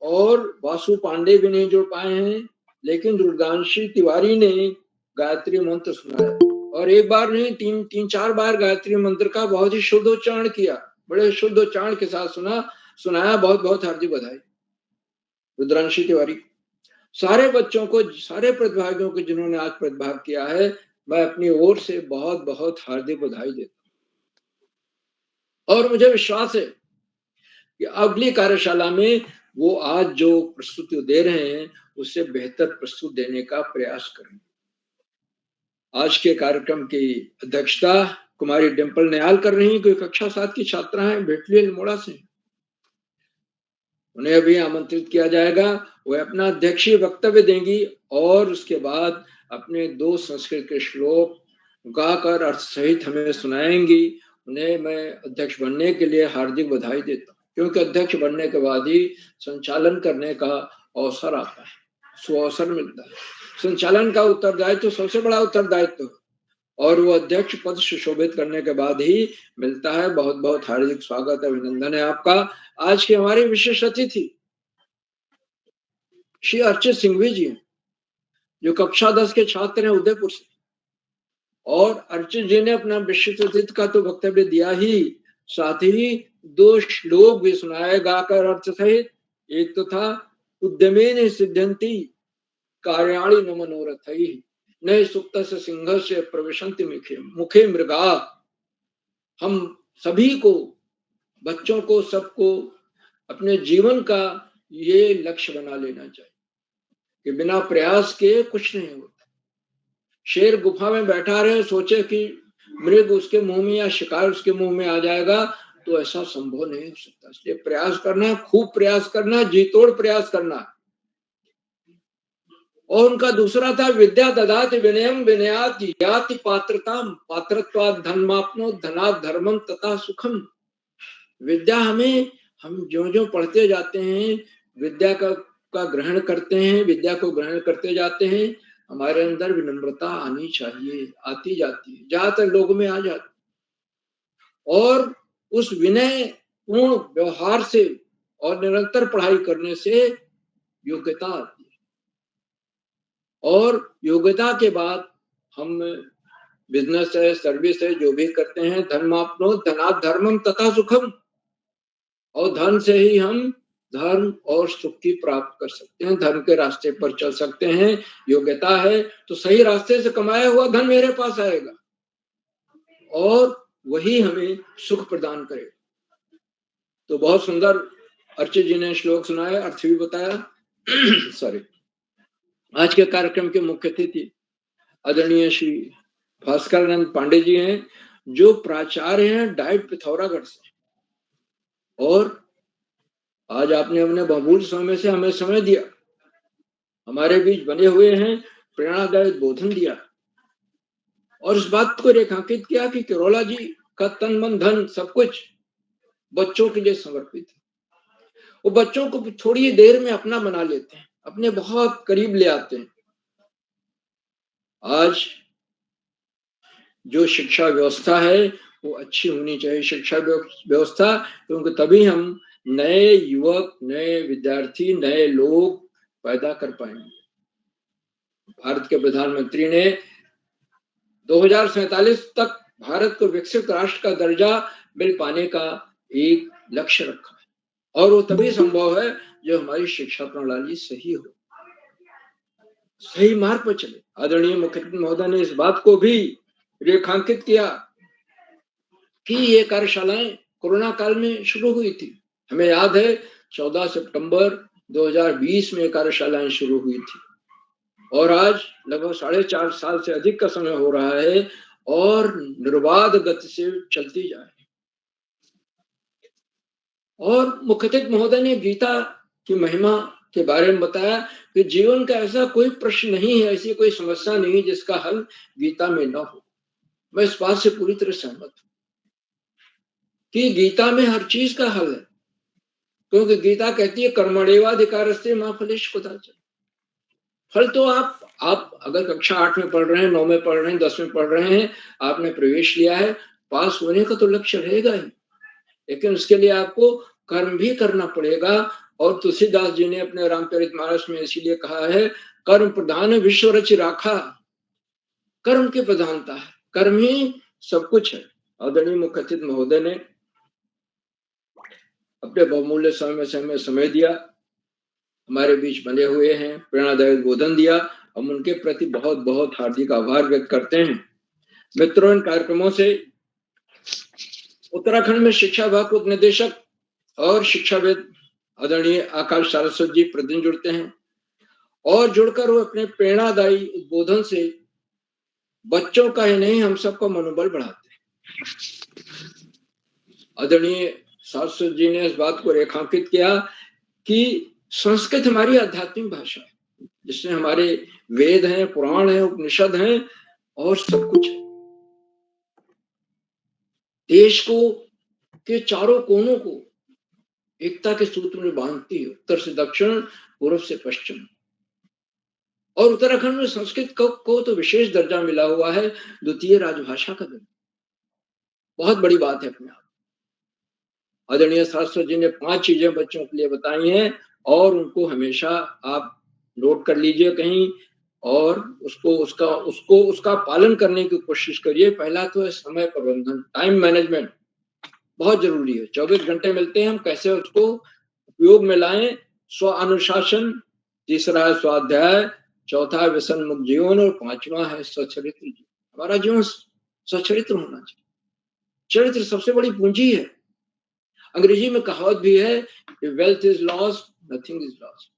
और वासु पांडे भी नहीं जुड़ पाए हैं, लेकिन दुर्गांशी तिवारी ने गायत्री मंत्र सुनाया, और एक बार नहीं 3-4 बार गायत्री मंत्र का बहुत ही शुद्ध उच्चारण किया, बड़े शुद्ध उच्चारण के साथ सुनाया। बहुत बहुत हार्दिक बधाई रुद्रांशी तिवारी। सारे बच्चों को, सारे प्रतिभागियों को जिन्होंने आज प्रतिभाग किया है, मैं अपनी ओर से बहुत बहुत हार्दिक बधाई देता हूं। और मुझे विश्वास है कि अगली कार्यशाला में वो आज जो प्रस्तुति दे रहे हैं उससे बेहतर प्रस्तुति देने का प्रयास करेंगे। आज के कार्यक्रम की अध्यक्षता कुमारी डिंपल निहाल कर रही हैं, कोई कक्षा 7 की छात्रा हैं, भेटली अल्मोड़ा से। उन्हें अभी आमंत्रित किया जाएगा, वह अपना अध्यक्षीय वक्तव्य देंगी और उसके बाद अपने 2 संस्कृत के श्लोक गाकर अर्थ सहित हमें सुनाएंगी। उन्हें मैं अध्यक्ष बनने के लिए हार्दिक बधाई देता हूँ, क्योंकि अध्यक्ष बनने के बाद ही संचालन करने का अवसर आता है, सुअवसर मिलता है। संचालन का उत्तरदायित्व तो सबसे बड़ा उत्तरदायित्व, और वो अध्यक्ष पद सुशोभित करने के बाद ही मिलता है। बहुत बहुत हार्दिक स्वागत, अभिनंदन है आपका। आज की हमारी विशेष अतिथि श्री अर्चित सिंघवी जी हैं, जो कक्षा 10 के छात्र हैं उदयपुर से। और अर्चित जी ने अपना विशिष्ट अतिथि का तो वक्तव्य दिया ही, साथ ही 2 श्लोक भी सुनाए गाकर अर्थ सहित। एक तो था उद्यमेन सिद्ध्यन्ति कार्याणि न मनोरथैः न सुप्तस्य सिंहस्य प्रविशन्ति मुखे मृगा। हम सभी को बच्चों को सबको अपने जीवन का ये लक्ष्य बना लेना चाहिए कि बिना प्रयास के कुछ नहीं होता। शेर गुफा में बैठा रहे, सोचे कि मृग उसके मुंह में या शिकार उसके मुंह में आ जाएगा, तो ऐसा संभव नहीं हो सकता। इसलिए प्रयास करना है, खूब प्रयास करना है, जी तोड़ प्रयास करना है। और उनका दूसरा था विद्या ददाति विनयम विनयात याति पात्रताम पात्रत्वात् धनमाप्नो धनात् धर्मम तथा सुखम। विद्या हम जो जो पढ़ते जाते हैं, विद्या का ग्रहण करते हैं, विद्या को ग्रहण करते जाते हैं, हमारे अंदर विनम्रता आनी चाहिए, आती जाती है, ज्यादातर लोगों में आ जाती है। और उस विनय पूर्ण व्यवहार से और निरंतर पढ़ाई करने से योग्यता आती है। और योग्यता के बाद हम बिजनेस है, सर्विस है, जो भी करते हैं, धर्माप्नो धनात् धर्मम तथा सुखम, और धन से ही हम धर्म और सुख की प्राप्त कर सकते हैं, धर्म के रास्ते पर चल सकते हैं। योग्यता है तो सही रास्ते से कमाया हुआ धन मेरे पास आएगा और वही हमें सुख प्रदान करेगा। तो बहुत सुंदर अर्चित जी ने श्लोक सुनाया, अर्थ भी बताया। सॉरी। आज के कार्यक्रम के मुख्य अतिथि आदरणीय श्री भास्करानंद पांडे जी हैं, जो प्राचार्य हैं डाइट पिथौरागढ़ से। और आज आपने अपने बहुमूल्य समय से हमें समय दिया, हमारे बीच बने हुए हैं, प्रेरणादायी बोधन दिया और इस बात को रेखांकित किया कि किरोला जी का तन मन धन सब कुछ बच्चों के लिए समर्पित है। वो बच्चों को थोड़ी देर में अपना बना लेते हैं, अपने बहुत करीब ले आते हैं। आज जो शिक्षा व्यवस्था है वो अच्छी होनी चाहिए, शिक्षा व्यवस्था, क्योंकि तभी हम नए युवक, नए विद्यार्थी, नए लोग पैदा कर पाएंगे। भारत के प्रधानमंत्री ने 2047 तक भारत को विकसित राष्ट्र का दर्जा मिल पाने का एक लक्ष्य रखा है और वो तभी संभव है जो हमारी शिक्षा प्रणाली सही हो, सही मार्ग पर चले। आदरणीय मुख्यमंत्री महोदय ने इस बात को भी रेखांकित किया कि ये कार्यशालाएं कोरोना काल में शुरू हुई थी। हमें याद है 14 सितंबर 2020 में कार्यशालाएं शुरू हुई थी और आज लगभग 4.5 साल से अधिक का समय हो रहा है और निर्बाध गति से चलती जा रही है। और मुख्य अतिथि महोदय ने गीता की महिमा के बारे में बताया कि जीवन का ऐसा कोई प्रश्न नहीं है, ऐसी कोई समस्या नहीं जिसका हल गीता में न हो। मैं इस बात से पूरी तरह सहमत हूं कि गीता में हर चीज का हल है, क्योंकि गीता कहती है कर्मण्येवाधिकारस्ते मा फलेषु कदाचन। फल तो आप अगर कक्षा 8 में पढ़ रहे हैं, 9 में पढ़ रहे हैं, 10 में पढ़ रहे हैं, आपने प्रवेश लिया है, पास होने का तो लक्ष्य रहेगा ही, लेकिन उसके लिए आपको कर्म भी करना पड़ेगा। और तुलसीदास जी ने अपने रामचरितमानस में इसीलिए कहा है, कर्म प्रधान विश्व रच राखा। कर्म की प्रधानता है, कर्म ही सब कुछ है। आदरणीय मुख्य अतिथि महोदय ने अपने बहुमूल्य समय से हमें समय दिया, हमारे बीच बने हुए हैं, प्रेरणादायक बोधन दिया। हम उनके प्रति बहुत बहुत हार्दिक आभार व्यक्त करते हैं। मित्रों, इन कार्यक्रमों से उत्तराखंड में शिक्षा विभाग के उपनिदेशक और शिक्षाविद आदरणीय आकाश सारस्वत जी प्रतिदिन जुड़ते हैं और जुड़कर वो अपने प्रेरणादायी उद्बोधन से बच्चों का ही नहीं, हम सबका मनोबल बढ़ाते हैं। आदरणीय सारस्वत जी ने इस बात को रेखांकित किया कि संस्कृत हमारी आध्यात्मिक भाषा है, जिसमें हमारे वेद हैं, पुराण हैं, उपनिषद हैं और सब कुछ है। देश को के चारों कोनों को एकता के सूत्र में बांधती है, उत्तर से दक्षिण, पूर्व से पश्चिम। और उत्तराखंड में संस्कृत को तो विशेष दर्जा मिला हुआ है, द्वितीय राजभाषा का दर्जा। बहुत बड़ी बात है अपने आप। आदरणीय सारस्वत जी ने 5 चीजें बच्चों के लिए बताई हैं और उनको हमेशा आप नोट कर लीजिए कहीं और उसका पालन करने की कोशिश करिए। पहला तो है समय प्रबंधन, टाइम मैनेजमेंट बहुत जरूरी है। 24 घंटे मिलते हैं, हम कैसे उसको उपयोग में लाएं। स्व अनुशासन, तीसरा है स्वाध्याय, चौथा है व्यसन मुक्त जीवन और 5वां है सच्चरित्र जीवन। हमारा जीवन सच्चरित्र होना चाहिए। चरित्र सबसे बड़ी पूंजी है। अंग्रेजी में कहावत भी है, if wealth is lost, nothing is lost.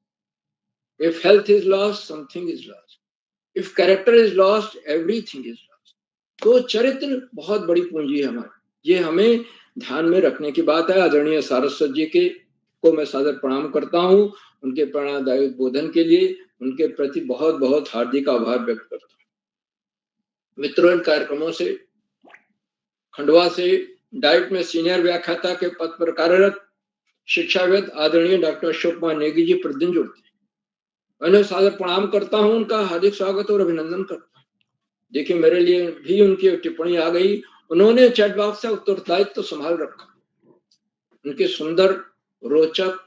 If health is lost, something is lost. If character is lost, everything is lost. तो चरित्र बहुत बड़ी पूंजी है हमारी, ये हमें ध्यान में रखने की बात है। आदरणीय सारस्वत जी के को मैं सादर प्रणाम करता हूँ, उनके प्रेरणादायी उद्बोधन के लिए उनके प्रति बहुत बहुत हार्दिक आभार व्यक्त करता हूँ। मित्रों, इन कार्यक्रमों से खंडवा से डाइट में सीनियर व्याख्याता के पद पर कार्यरत शिक्षाविद आदरणीय डॉक्टर अशोक कुमार नेगी जी प्रतिदिन जुड़ते हैं। मैं उन्हें सादर प्रणाम करता हूं, उनका हार्दिक स्वागत और अभिनंदन करता हूं। देखिए, मेरे लिए भी उनकी टिप्पणी आ गई, उन्होंने चैट बॉक्स से उत्तरदायित्व तो संभाल रखा। उनकी सुंदर, रोचक,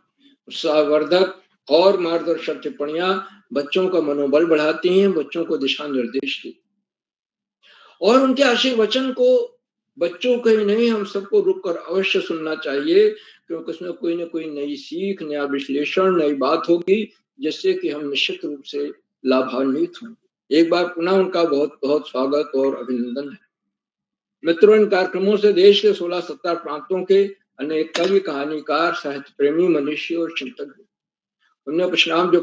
उत्साहवर्धक और मार्गदर्शक टिप्पणियां बच्चों का मनोबल बढ़ाती हैं, बच्चों को दिशा निर्देश देती, और उनके आशीर्वचन को बच्चों को ही नहीं, हम सबको रुक कर अवश्य सुनना चाहिए, क्योंकि उसमें कोई ना कोई नई सीख, नया विश्लेषण, नई बात होगी, जिससे कि हम निश्चित रूप से लाभान्वित होंगे। एक बार पुनः उनका बहुत बहुत स्वागत और अभिनंदन है। मित्रों, इन कार्यक्रमों से देश के 16-17 प्रांतों के अनेक कवि, कहानीकार, साहित्य प्रेमी, मनीषी और चिंतक, उनमें कुछ नाम जो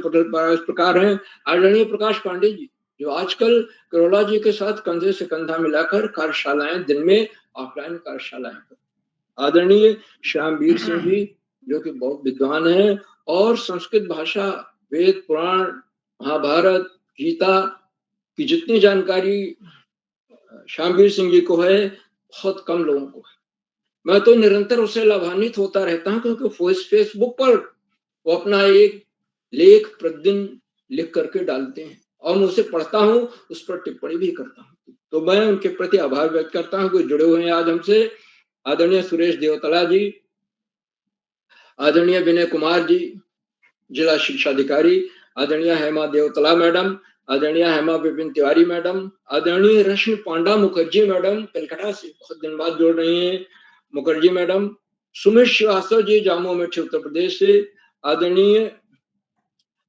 इस प्रकार हैं। आदरणीय प्रकाश पांडे जी, जो आजकल करोला जी के साथ कंधे से कंधा मिलाकर कार्यशालाएं, दिन में ऑफलाइन कार्यशालाएं कर। आदरणीय श्यामवीर सिंह जी, जो कि बहुत विद्वान हैं और संस्कृत भाषा, वेद, पुराण, महाभारत, गीता की जितनी जानकारी श्यामवीर सिंह जी को है, बहुत कम लोगों को है। मैं तो निरंतर उससे लाभान्वित होता रहता हूँ, क्योंकि फेसबुक पर वो अपना एक लेख प्रतिदिन लिख करके डालते हैं और मैं उसे पढ़ता हूँ, उस पर टिप्पणी भी करता हूँ। तो मैं उनके प्रति आभार व्यक्त करता हूँ कि जुड़े हुए हैं आज हमसे। आदरणीय सुरेश देवतला जी, आदरणीय विनय कुमार जी, जिला शिक्षा अधिकारी, आदरणीय हेमा देवतला मैडम, आदरणीय हेमा विपिन तिवारी मैडम, आदरणीय रश्मि पांडा मुखर्जी मैडम, कलकत्ता से बहुत दिन बाद जुड़ रही हैं मुखर्जी मैडम, सुमित श्रीवास्तव जी, जामो मिठी, उत्तर प्रदेश से, आदरणीय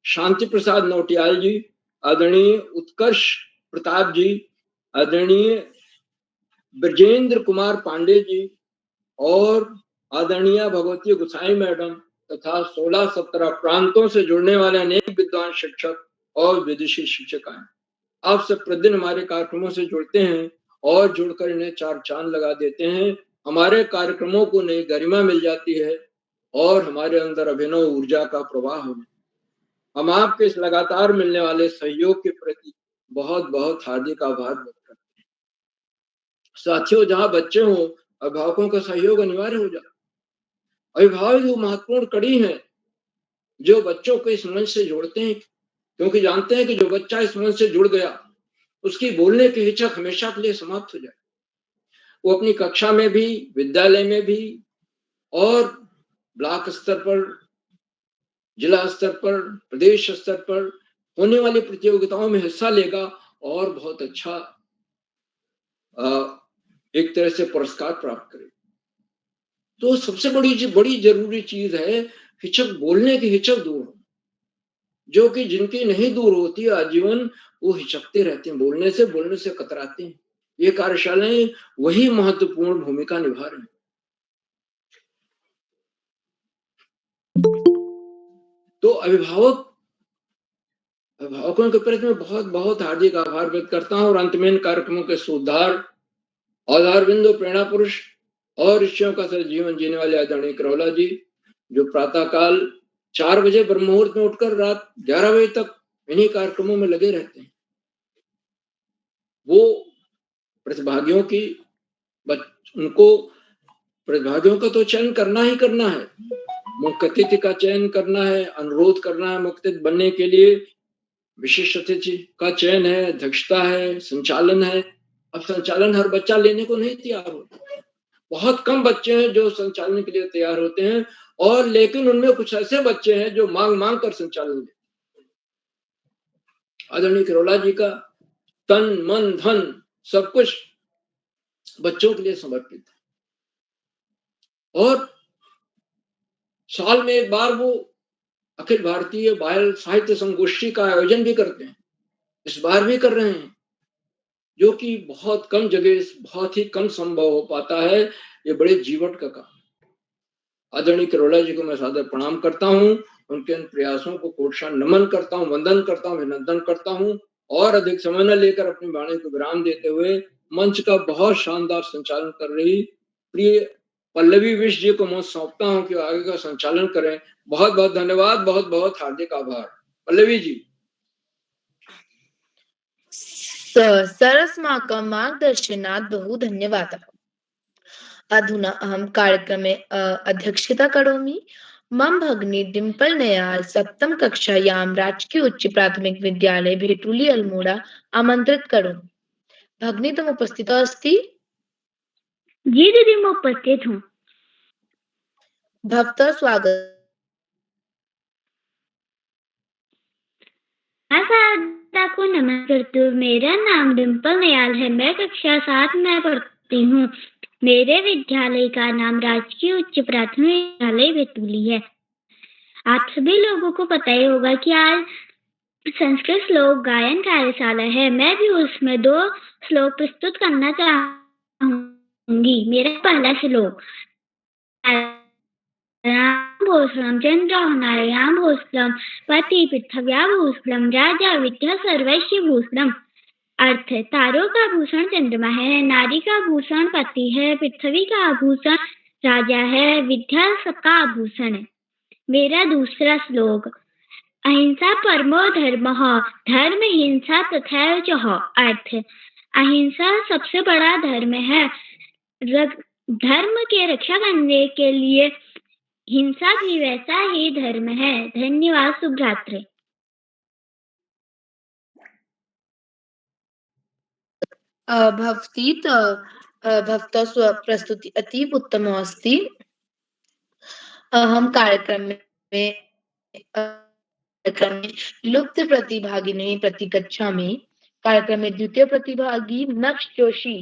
शांति प्रसाद नौटियाल जी, आदरणीय उत्कर्ष प्रताप जी, आदरणीय ब्रजेंद्र कुमार पांडे जी और आदरणीय भगवती गुसाई मैडम तथा 16-17 प्रांतों से जुड़ने वाले अनेक विद्वान शिक्षक और विदेशी शिक्षकाएं, आप सब प्रतिदिन हमारे कार्यक्रमों से जुड़ते हैं और जुड़कर इन्हें चार चांद लगा देते हैं। हमारे कार्यक्रमों को नई गरिमा मिल जाती है और हमारे अंदर अभिनव ऊर्जा का प्रवाह हो। हम आपके इस लगातार मिलने वाले सहयोग के प्रति बहुत बहुत हार्दिक आभार व्यक्त करते हैं। साथियों, जहां बच्चे हों, अभिभावकों का सहयोग अनिवार्य हो जाता है। अभिभावक वो महत्वपूर्ण कड़ी है जो बच्चों को इस मंच से जोड़ते हैं, क्योंकि जानते हैं कि जो बच्चा इस मंच से जुड़ गया, उसकी बोलने की हिचक हमेशा के लिए समाप्त हो जाए। वो अपनी कक्षा में भी, विद्यालय में भी और ब्लॉक स्तर पर, जिला स्तर पर, प्रदेश स्तर पर होने वाली प्रतियोगिताओं में हिस्सा लेगा और बहुत अच्छा एक तरह से पुरस्कार प्राप्त करेगा। तो सबसे बड़ी जरूरी चीज है हिचक, बोलने की हिचक दूर हो, जो कि जिनकी नहीं दूर होती, आजीवन वो हिचकते रहते हैं, बोलने से कतराते हैं। ये कार्यशालाएं वही महत्वपूर्ण भूमिका निभा रही हैं। तो अभिभावकों के प्रति मैं बहुत बहुत हार्दिक आभार व्यक्त करता हूँ और अंत में इन कार्यक्रमों के सुधार, आधार बिंदु, प्रेरणा पुरुष और ऋषियों का सर जीवन जीने वाले आदरणीय करोला जी, जो प्रातः काल 4 बजे ब्रह्म मुहूर्त में उठकर रात 11 बजे तक इन्हीं कार्यक्रमों में लगे रहते हैं। वो प्रतिभागियों का तो चयन करना ही करना है, मुख्य अतिथि का चयन करना है, अनुरोध करना है मुख्य अतिथि बनने के लिए, विशिष्ट अतिथि का चयन है, अध्यक्षता है, संचालन है। अब संचालन हर बच्चा लेने को नहीं तैयार होता, बहुत कम बच्चे हैं जो संचालन के लिए तैयार होते हैं, और लेकिन उनमें कुछ ऐसे बच्चे हैं जो मांग कर संचालन लेते। आदरणीय करोला जी का तन, मन, धन सब कुछ बच्चों के लिए समर्पित है, और साल में एक बार वो अखिल भारतीय बाल साहित्य संगोष्ठी का आयोजन भी करते हैं। इस बार भी कर रहे हैं, जो कि बहुत कम जगह, बहुत ही कम संभव हो पाता है। ये बड़े जीवट का काम है। आदरणीय करोला जी को मैं सादर प्रणाम करता हूँ। उनके इन प्रयासों को कोटशा नमन करता हूँ, वंदन करता हूँ, अभिनंदन करता हूँ और अधिक समय न लेकर अपनी वाणी को विराम देते हुए मंच का बहुत शानदार संचालन कर रही प्रिय पल्लवी विश जी को मैं सौंपता हूँ कि आगे का संचालन करें। बहुत बहुत धन्यवाद, बहुत बहुत हार्दिक आभार। पल्लवी जी। सरस्माकं मार्गदर्शनात् बहु धन्यवादः। अधुना अहं कार्यक्रमे अध्यक्षता करोमि। मम भगिनी डिम्पल नयाल सप्तम कक्षायां राजकीय उच्च प्राथमिक विद्यालय भेटुली अल्मोड़ा आमंत्रित करोमि। भगिनी तुम उपस्थित अस्ति? जी दीदी, मैं उपस्थित हूँ। भवतः स्वागत। मैं शारदा को नमन करती हूँ। मेरा नाम डिम्पल नयाल है। मैं कक्षा 7 में पढ़ती हूँ। मेरे विद्यालय का नाम राजकीय उच्च प्राथमिक विद्यालय भेटुली है। आप सभी लोगों को पता ही होगा कि आज संस्कृत श्लोक गायन कार्यशाला है। मैं भी उसमें 2 श्लोक प्रस्तुत करना चाहूंगी। मेरा पहला श्लोक, भूषणम चंद्रनारायण भूषणम पति पृथ्व्या भूषणम राजा विद्या सर्वैश्य भूषणम। अर्थ, तारों का भूषण चंद्रमा है, नारी का भूषण पति है, पृथ्वी का आभूषण राजा है, विद्या सबका आभूषण है। मेरा दूसरा श्लोक, अहिंसा परमो धर्मः धर्म हिंसा तथैव च। अर्थ, अहिंसा सबसे बड़ा धर्म है। धर्म के रक्षा करने के लिए हिंसा भी वैसा ही धर्म है। धन्यवाद। शुभ रात्रि। भवतः स्वप्रस्तुति अतीव उत्तम अस्ति। अहं कार्यक्रमे लुप्त प्रतिभागिनी प्रतिगच्छामि। कार्यक्रमे द्वितीय प्रतिभागी नक्ष जोशी।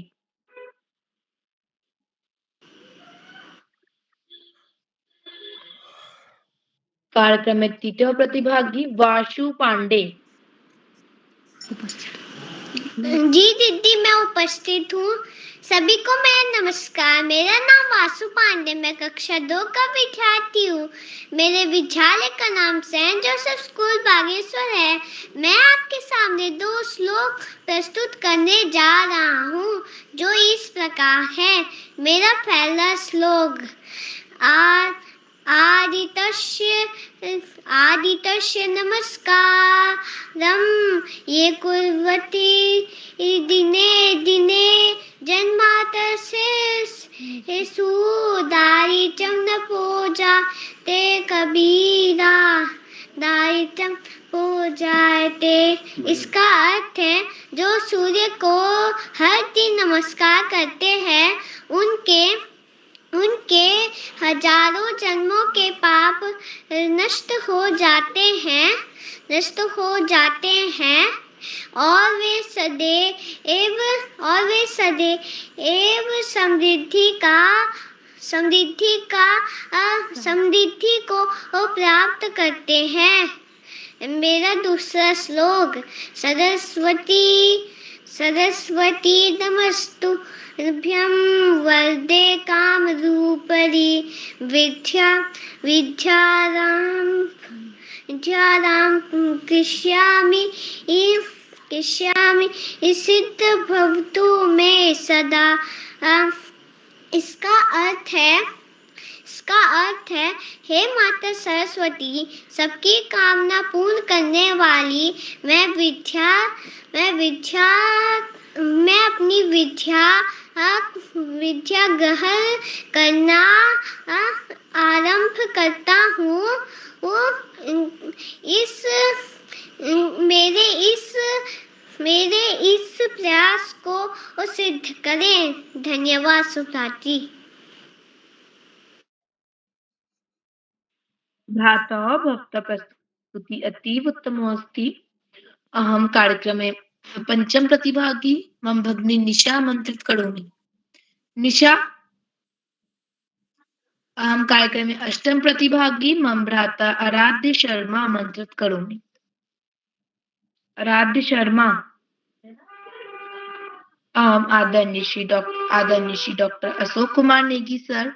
कार्यक्रम में तृतीय प्रतिभागी वासु पांडे। जी दीदी, मैं उपस्थित हूँ। सभी को मेरा नमस्कार। मेरा नाम वासु पांडे, मैं कक्षा 2 का विद्यार्थी हूँ। मेरे विद्यालय का नाम सेंट जोसेफ स्कूल बागेश्वर है। मैं आपके सामने 2 श्लोक प्रस्तुत करने जा रहा हूँ, जो इस प्रकार है। मेरा पहला श्लोक, आदितस्य नमस्कारं ये कुर्वती दिने दिने जन्मातस्य सुदारिचं न पूजा ते कबीरा दारिचं पूजाते। इसका अर्थ है, जो सूर्य को हर दिन नमस्कार करते हैं उनके हजारों जन्मों के पाप नष्ट हो जाते हैं और वे सदैव समृद्धि को प्राप्त करते हैं। मेरा दूसरा श्लोक, सरस्वती नमस्तु भ्यं वरदे काम रूपरी विद्याराम कृष्यामि सिद्ध भवतु मे सदा। इसका अर्थ है, हे माता सरस्वती, सबकी कामना पूर्ण करने वाली, मैं अपनी विद्या ग्रहण करना आरंभ करता हूँ। मेरे इस प्रयास को सिद्ध करें। धन्यवाद। सुप्राति। भ्रातः भवतः प्रस्तुति अतीव उत्तममस्ति। अहं कार्यक्रमे पंचम प्रतिभागी मम भगिनी निशा आमन्त्रित करोमि। निशा। अहं कार्यक्रमे अष्टम प्रतिभागी मम भ्राता आराध्य शर्मा आमन्त्रित करोमि। आराध्य शर्मा। आदरणीय श्री डॉक्टर अशोक कुमार नेगी सर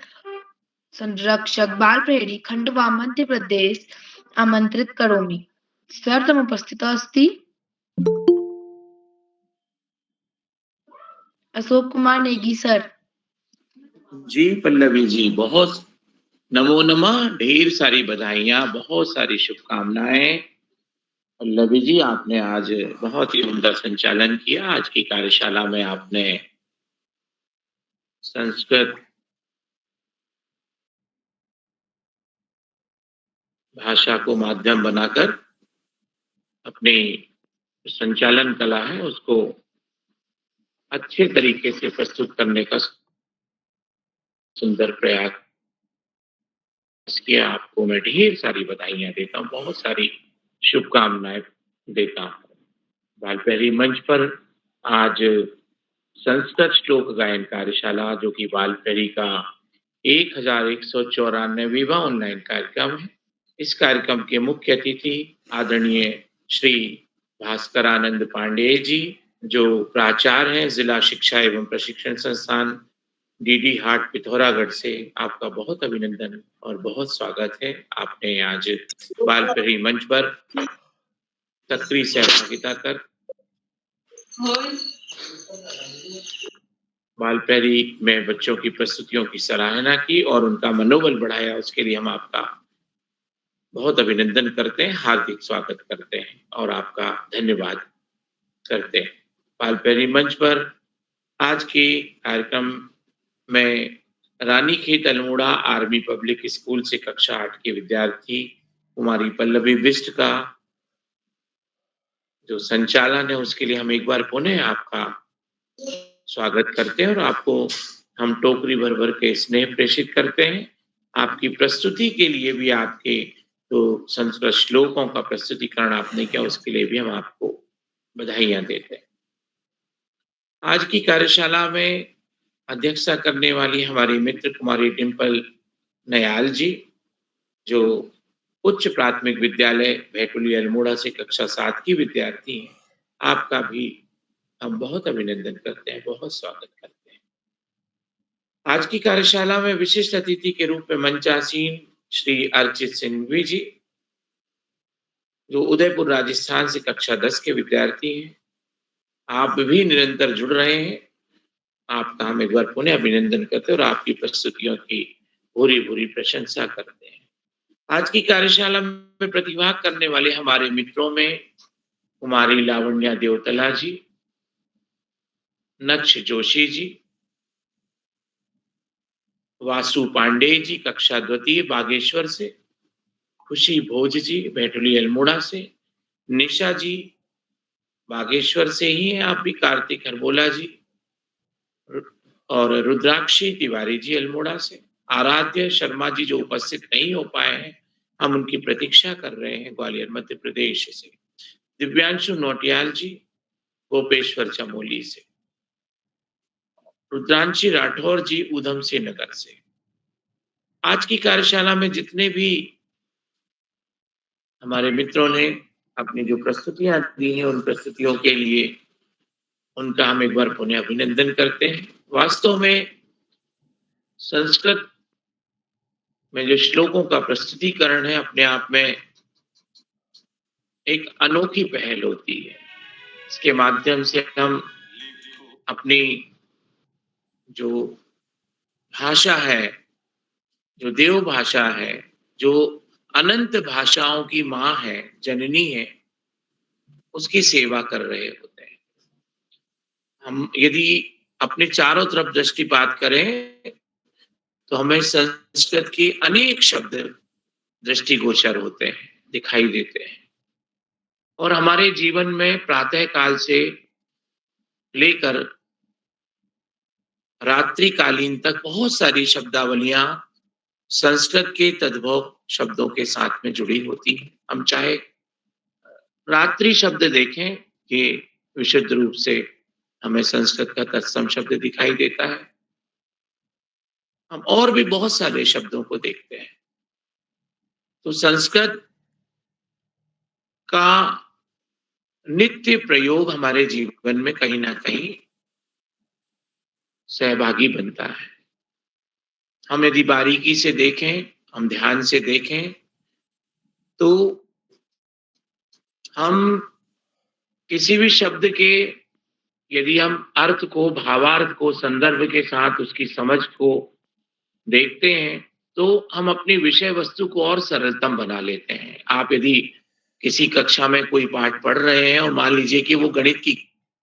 संरक्षक बाल प्रहरी खंडवा मध्य प्रदेश आमन्त्रित करोमि। सर्वमुपस्थितः अस्ति अशोक कुमार नेगी सर। जी पल्लवी जी, बहुत नमो नमः, ढेर सारी बधाइयाँ, बहुत सारी शुभकामनाएं। पल्लवी जी, आपने आज बहुत ही उम्दा संचालन किया। आज की कार्यशाला में आपने संस्कृत भाषा को माध्यम बनाकर अपनी संचालन कला है उसको अच्छे तरीके से प्रस्तुत करने का सुंदर प्रयास किया। आपको मैं ढेर सारी बधाइयां देता हूँ, बहुत सारी शुभकामनाएं देता हूँ। बालपहरी मंच पर आज संस्कृत श्लोक गायन कार्यशाला, जो कि बालपहरी का 1194वां ऑनलाइन कार्यक्रम है। इस कार्यक्रम के मुख्य अतिथि आदरणीय श्री भास्करानंद पांडेय जी, जो प्राचार्य हैं जिला शिक्षा एवं प्रशिक्षण संस्थान डीडी हाट पिथौरागढ़ से। आपका बहुत अभिनंदन और बहुत स्वागत है। आपने आज बालपहरी मंच पर सक्रिय सहभागिता कर बालपहरी में बच्चों की प्रस्तुतियों की सराहना की और उनका मनोबल बढ़ाया। उसके लिए हम आपका बहुत अभिनंदन करते हैं, हार्दिक स्वागत करते हैं और आपका धन्यवाद करते हैं। बालपहरी मंच पर आज के कार्यक्रम में Ranikhet Almora army public school से कक्षा 8 के विद्यार्थी कुमारी पल्लवी बिष्ट का जो संचालन है, उसके लिए हम एक बार पुनः आपका स्वागत करते हैं और आपको हम टोकरी भर भर के स्नेह प्रेषित करते हैं। आपकी प्रस्तुति के लिए भी, आपके जो संस्कृत श्लोकों का प्रस्तुतिकरण आपने किया, उसके लिए भी हम आपको बधाइयां देते हैं। आज की कार्यशाला में अध्यक्षता करने वाली हमारी मित्र कुमारी डिम्पल नयाल जी, जो उच्च प्राथमिक विद्यालय भेटुली अल्मोड़ा से कक्षा 7 की विद्यार्थी हैं। आपका भी हम बहुत अभिनंदन करते हैं, बहुत स्वागत करते हैं। आज की कार्यशाला में विशिष्ट अतिथि के रूप में मंचासीन श्री अर्चित सिंघवी जी, जो उदयपुर राजस्थान से कक्षा 10 के विद्यार्थी हैं। आप भी निरंतर जुड़ रहे हैं, आपका हम एक बार पुनः अभिनंदन करते हैं और आपकी प्रस्तुतियों की भूरी भूरी प्रशंसा करते हैं। आज की कार्यशाला में प्रतिभाग करने वाले हमारे मित्रों में कुमारी लावण्या देवतला जी, नक्ष जोशी जी, वासु पांडे जी कक्षा 2 बागेश्वर से, खुशी भोज जी भेटुली अल्मोड़ा से, निशा जी बागेश्वर से ही हैं आप भी, कार्तिक हरबोला जी और रुद्राक्षी तिवारी जी अल्मोड़ा से, आराध्य शर्मा जी जो उपस्थित नहीं हो पाए हैं, हम उनकी प्रतीक्षा कर रहे हैं ग्वालियर मध्य प्रदेश से, दिव्यांशु नोटियाल जी गोपेश्वर चमोली से, रुद्रांशी राठौर जी ऊधम सिंह नगर से। आज की कार्यशाला में जितने भी हमारे मित्रों ने अपनी जो प्रस्तुतियां दी हैं, उन प्रस्तुतियों के लिए उनका हम एक बार पुनः अभिनंदन करते हैं। वास्तव में संस्कृत में जो श्लोकों का प्रस्तुतिकरण है, अपने आप में एक अनोखी पहल होती है। इसके माध्यम से हम अपनी जो भाषा है, जो देव भाषा है, जो अनंत भाषाओं की माँ है, जननी है, उसकी सेवा कर रहे होते हैं। हम यदि अपने चारों तरफ दृष्टिपात करें तो हमें संस्कृत के अनेक शब्द दृष्टिगोचर होते हैं, दिखाई देते हैं और हमारे जीवन में प्रातः काल से लेकर रात्रिकालीन तक बहुत सारी शब्दावलियां संस्कृत के तद्भव शब्दों के साथ में जुड़ी होती हैं। हम चाहे रात्रि शब्द देखें कि विशुद्ध रूप से हमें संस्कृत का तत्सम शब्द दिखाई देता है। हम और भी बहुत सारे शब्दों को देखते हैं। तो संस्कृत का नित्य प्रयोग हमारे जीवन में कहीं ना कहीं सहभागी बनता है। हम यदि बारीकी से देखें, हम ध्यान से देखें, तो हम किसी भी शब्द के यदि हम अर्थ को, भावार्थ को संदर्भ के साथ उसकी समझ को देखते हैं, तो हम अपनी विषय वस्तु को और सरलतम बना लेते हैं। आप यदि किसी कक्षा में कोई पाठ पढ़ रहे हैं और मान लीजिए कि वो गणित की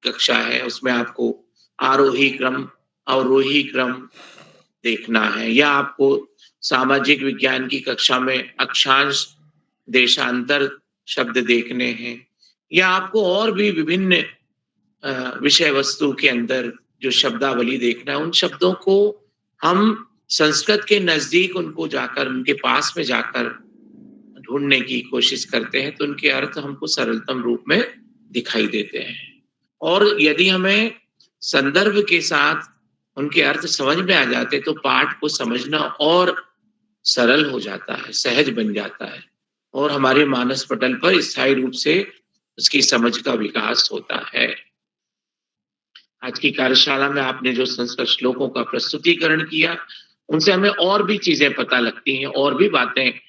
कक्षा है, उसमें आपको आरोही क्रम, अवरोही क्रम देखना है, या आपको सामाजिक विज्ञान की कक्षा में अक्षांश, देशांतर शब्द देखने हैं, या आपको और भी विभिन्न विषय वस्तु के अंदर जो शब्दावली देखना है, उन शब्दों को हम संस्कृत के नजदीक उनको जाकर, उनके पास में जाकर ढूंढने की कोशिश करते हैं, तो उनके अर्थ हमको सरलतम रूप में दिखाई देते हैं। और यदि हमें संदर्भ के साथ उनके अर्थ समझ में आ जाते, तो पाठ को समझना और सरल हो जाता है, सहज बन जाता है, और हमारे मानस पटल पर स्थायी रूप से उसकी समझ का विकास होता है। आज की कार्यशाला में आपने जो संस्कृत श्लोकों का प्रस्तुतिकरण किया, उनसे हमें और भी चीजें पता लगती हैं, और भी बातें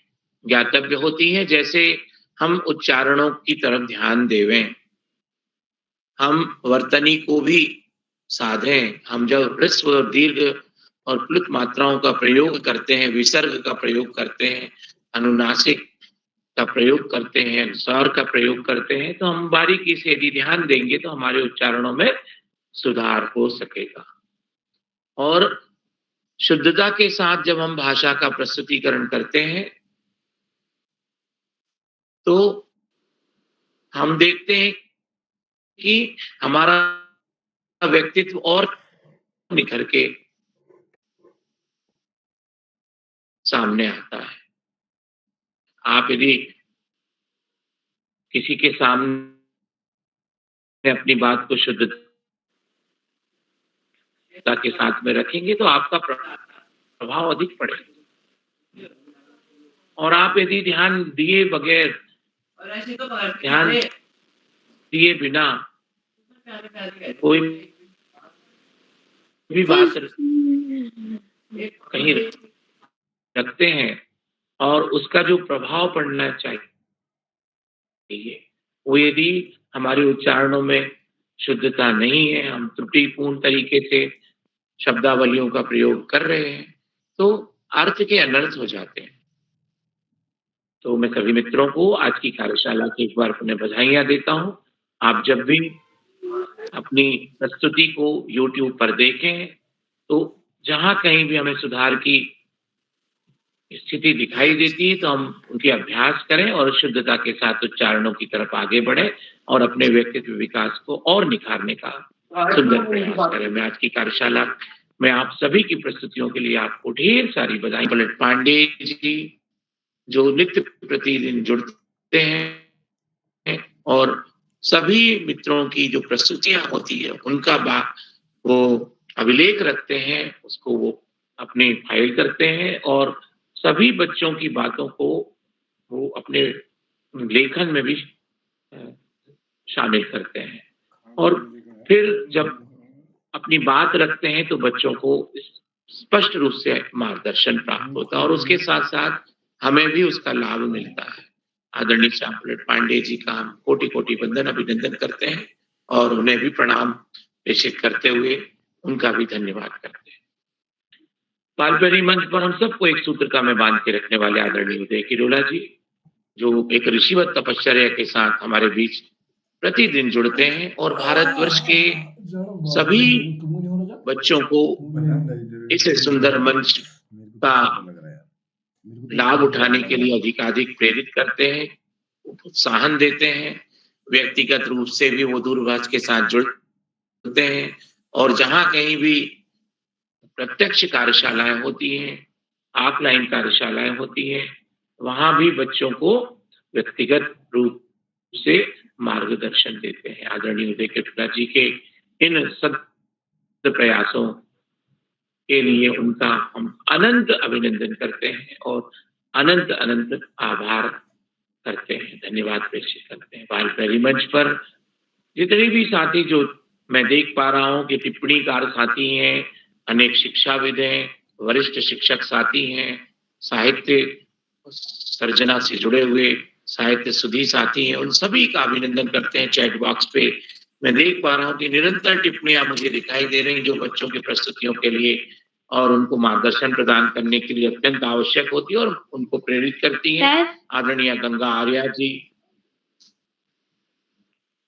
ज्ञातव्य होती हैं। जैसे हम उच्चारणों की तरफ ध्यान देवें, हम वर्तनी को भी साधें। हम जब ह्रस्व और दीर्घ और प्लुत मात्राओं का प्रयोग करते हैं, विसर्ग का प्रयोग करते हैं, अनुनासिक का प्रयोग करते हैं, स्वर का प्रयोग करते हैं, तो हम बारीकी से यदि ध्यान देंगे तो हमारे उच्चारणों में सुधार हो सकेगा। और शुद्धता के साथ जब हम भाषा का प्रस्तुतिकरण करते हैं, तो हम देखते हैं कि हमारा व्यक्तित्व और निखर के सामने आता है। आप यदि किसी के सामने अपनी बात को शुद्धता के साथ में रखेंगे, तो आपका प्रभाव अधिक पड़ेगा। और आप यदि ध्यान दिए बगैर, ध्यान दिए बिना कोई भी बात कहीं रखते हैं, और उसका जो प्रभाव पड़ना चाहिए, वो यदि हमारे उच्चारणों में शुद्धता नहीं है, हम त्रुटिपूर्ण तरीके से शब्दावलियों का प्रयोग कर रहे हैं, तो अर्थ के अनर्थ हो जाते हैं। तो मैं सभी मित्रों को आज की कार्यशाला की एक बार पुनः बधाइयां देता हूं। आप जब भी अपनी प्रस्तुति को YouTube पर देखें, तो जहां कहीं भी हमें सुधार की स्थिति दिखाई देती है, तो हम उनके अभ्यास करें और शुद्धता के साथ उच्चारणों की तरफ आगे बढ़े और अपने व्यक्तित्व विकास को और निखारने का सुंदर प्रयास करें। मैं आज की कार्यशाला में आप सभी की प्रस्तुतियों के लिए आपको ढेर सारी बधाई। पलट पांडे जी जो नित्य प्रतिदिन जुड़ते हैं और सभी मित्रों की जो प्रस्तुतियां होती है उनका वो अभिलेख रखते हैं, उसको वो अपनी फाइल करते हैं और सभी बच्चों की बातों को वो अपने लेखन में भी शामिल करते हैं। और फिर जब अपनी बात रखते हैं तो बच्चों को स्पष्ट रूप से मार्गदर्शन प्राप्त होता है और उसके साथ साथ हमें भी उसका लाभ मिलता है। आदरणीय श्याम पलट पांडे जी का हम कोटि कोटि वंदन अभिनंदन करते हैं और उन्हें भी प्रणाम प्रेषित करते हुए उनका भी धन्यवाद करते हैं। बालप्रेमी मंच पर हम सबको एक सूत्र का में बांध के रखने वाले आदरणीय उदय किरोला जी, जो एक ऋषिवत तपश्चर्या के साथ हमारे बीच प्रतिदिन जुड़ते हैं और भारतवर्ष के सभी बच्चों को इस सुंदर मंच का लाभ उठाने के लिए अधिकाधिक प्रेरित करते हैं, प्रोत्साहन देते हैं। व्यक्तिगत रूप से भी वो दूरभाष के साथ जुड़ते हैं और जहां कहीं भी प्रत्यक्ष कार्यशालाएं होती हैं, ऑफलाइन कार्यशालाएं होती हैं, वहां भी बच्चों को व्यक्तिगत रूप से मार्गदर्शन देते हैं। आदरणीय उदय किरोला जी के इन सद प्रयासों के लिए उनका हम अनंत अभिनंदन करते हैं और अनंत अनंत आभार करते हैं, धन्यवाद प्रेषित करते हैं। बालप्रेमी मंच पर जितने भी साथी जो मैं देख पा रहा हूँ कि टिप्पणीकार साथी हैं, अनेक शिक्षाविद हैं, वरिष्ठ शिक्षक साथी हैं, साहित्य सर्जना से जुड़े हुए साहित्य सुधी साथी हैं, उन सभी का अभिनंदन करते हैं। चैट बॉक्स पे मैं देख पा रहा हूँ कि निरंतर टिप्पणियां मुझे दिखाई दे रही जो बच्चों की प्रस्तुतियों के लिए और उनको मार्गदर्शन प्रदान करने के लिए अत्यंत आवश्यक होती है और उनको प्रेरित करती हैं। आदरणीय Ganga Arya ji.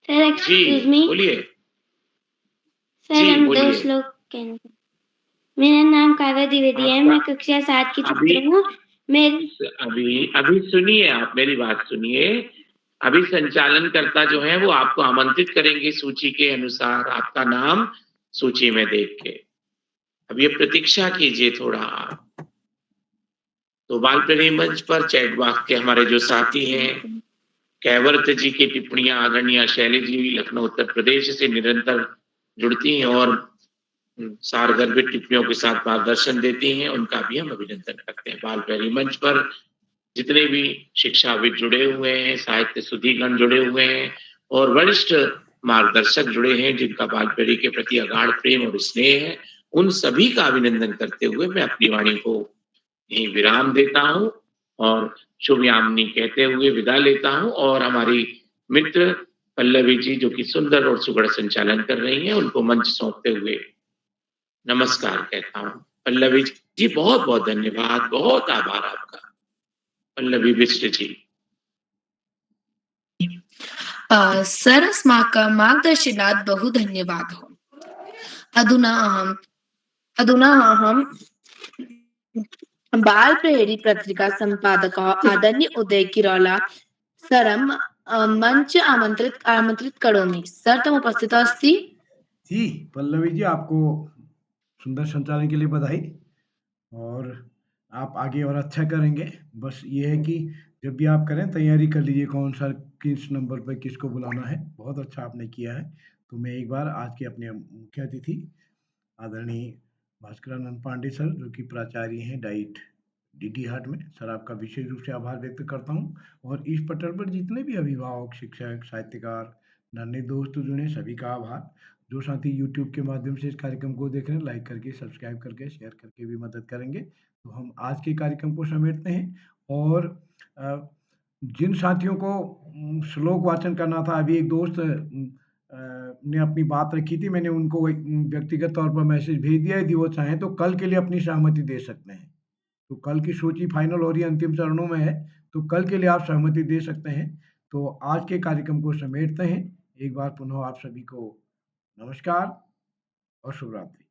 Sir excuse me बोलिए। सर, हम 2 श्लोक कहेंगे। मेरा नाम काव्या द्विवेदी है, मैं कक्षा 7 की छात्र हूँ। अभी सुनिए, आप मेरी बात सुनिए। अभी संचालनकर्ता जो है वो आपको आमंत्रित करेंगे सूची के अनुसार, आपका नाम सूची में देख के। अब ये प्रतीक्षा कीजिए थोड़ा। तो बाल प्रेमी मंच पर चैट बॉक्स के हमारे जो साथी हैं, कैवर्त जी की टिप्पणियां आदरणीय शैली जी लखनऊ उत्तर प्रदेश से निरंतर जुड़ती हैं और सारगर्भित टिप्पणियों के साथ मार्गदर्शन देती हैं, उनका भी हम अभिनंदन करते हैं। बाल प्रेमी मंच पर जितने भी शिक्षाविद जुड़े हुए हैं, साहित्य सुधीगण जुड़े हुए हैं और वरिष्ठ मार्गदर्शक जुड़े हैं जिनका बाल प्रेमी के प्रति अगाध प्रेम और स्नेह है, उन सभी का अभिनंदन करते हुए मैं अपनी वाणी को यहीं विराम देता हूं और शुभ यामिनी कहते हुए विदा लेता हूं और हमारी मित्र पल्लवी जी जो कि सुंदर और सुगढ़ संचालन कर रही हैं, उनको मंच सौंपते हुए नमस्कार कहता हूं। पल्लवी जी बहुत बहुत धन्यवाद, बहुत आभार आपका। पल्लवी बिष्ट जी। सर अस्माकं मार्गदर्शनात् बहु धन्यवादः। अधुना अहं बाल प्रहरी पत्रिका संपादकः आदरणीय उदय किरोला सरं मंच आमंत्रित करोमि। सर तुम उपस्थित अस्ति? जी पल्लवी जी, आपको सुंदर संचालन के लिए बधाई और आप आगे और अच्छा करेंगे। बस ये है कि जब भी आप करें तैयारी कर लीजिए कौन सा किस नंबर पर किसको बुलाना है। बहुत अच्छा आपने किया है। तो मैं एक बार आज के अपने मुख्य अतिथि आदरणीय भास्करानंद पांडे सर जो कि प्राचार्य हैं डाइट डीडी हाट में, सर आपका विशेष रूप से आभार व्यक्त करता हूँ। और इस पटल पर जितने भी अभिभावक, शिक्षक, साहित्यकार, नन्हे दोस्त जुड़े सभी का आभार। जो साथी यूट्यूब के माध्यम से इस कार्यक्रम को देख रहे हैं, लाइक करके, सब्सक्राइब करके, शेयर करके भी मदद करेंगे। तो हम आज के कार्यक्रम को समेटते हैं और जिन साथियों को श्लोक वाचन करना था, अभी एक दोस्त ने अपनी बात रखी थी, मैंने उनको व्यक्तिगत तौर पर मैसेज भेज दिया है। यदि वो चाहें तो कल के लिए अपनी सहमति दे सकते हैं। तो कल की सूची फाइनल हो रही है, अंतिम चरणों में है, तो कल के लिए आप सहमति दे सकते हैं। तो आज के कार्यक्रम को समेटते हैं। एक बार पुनः आप सभी को नमस्कार और शुभ रात्रि।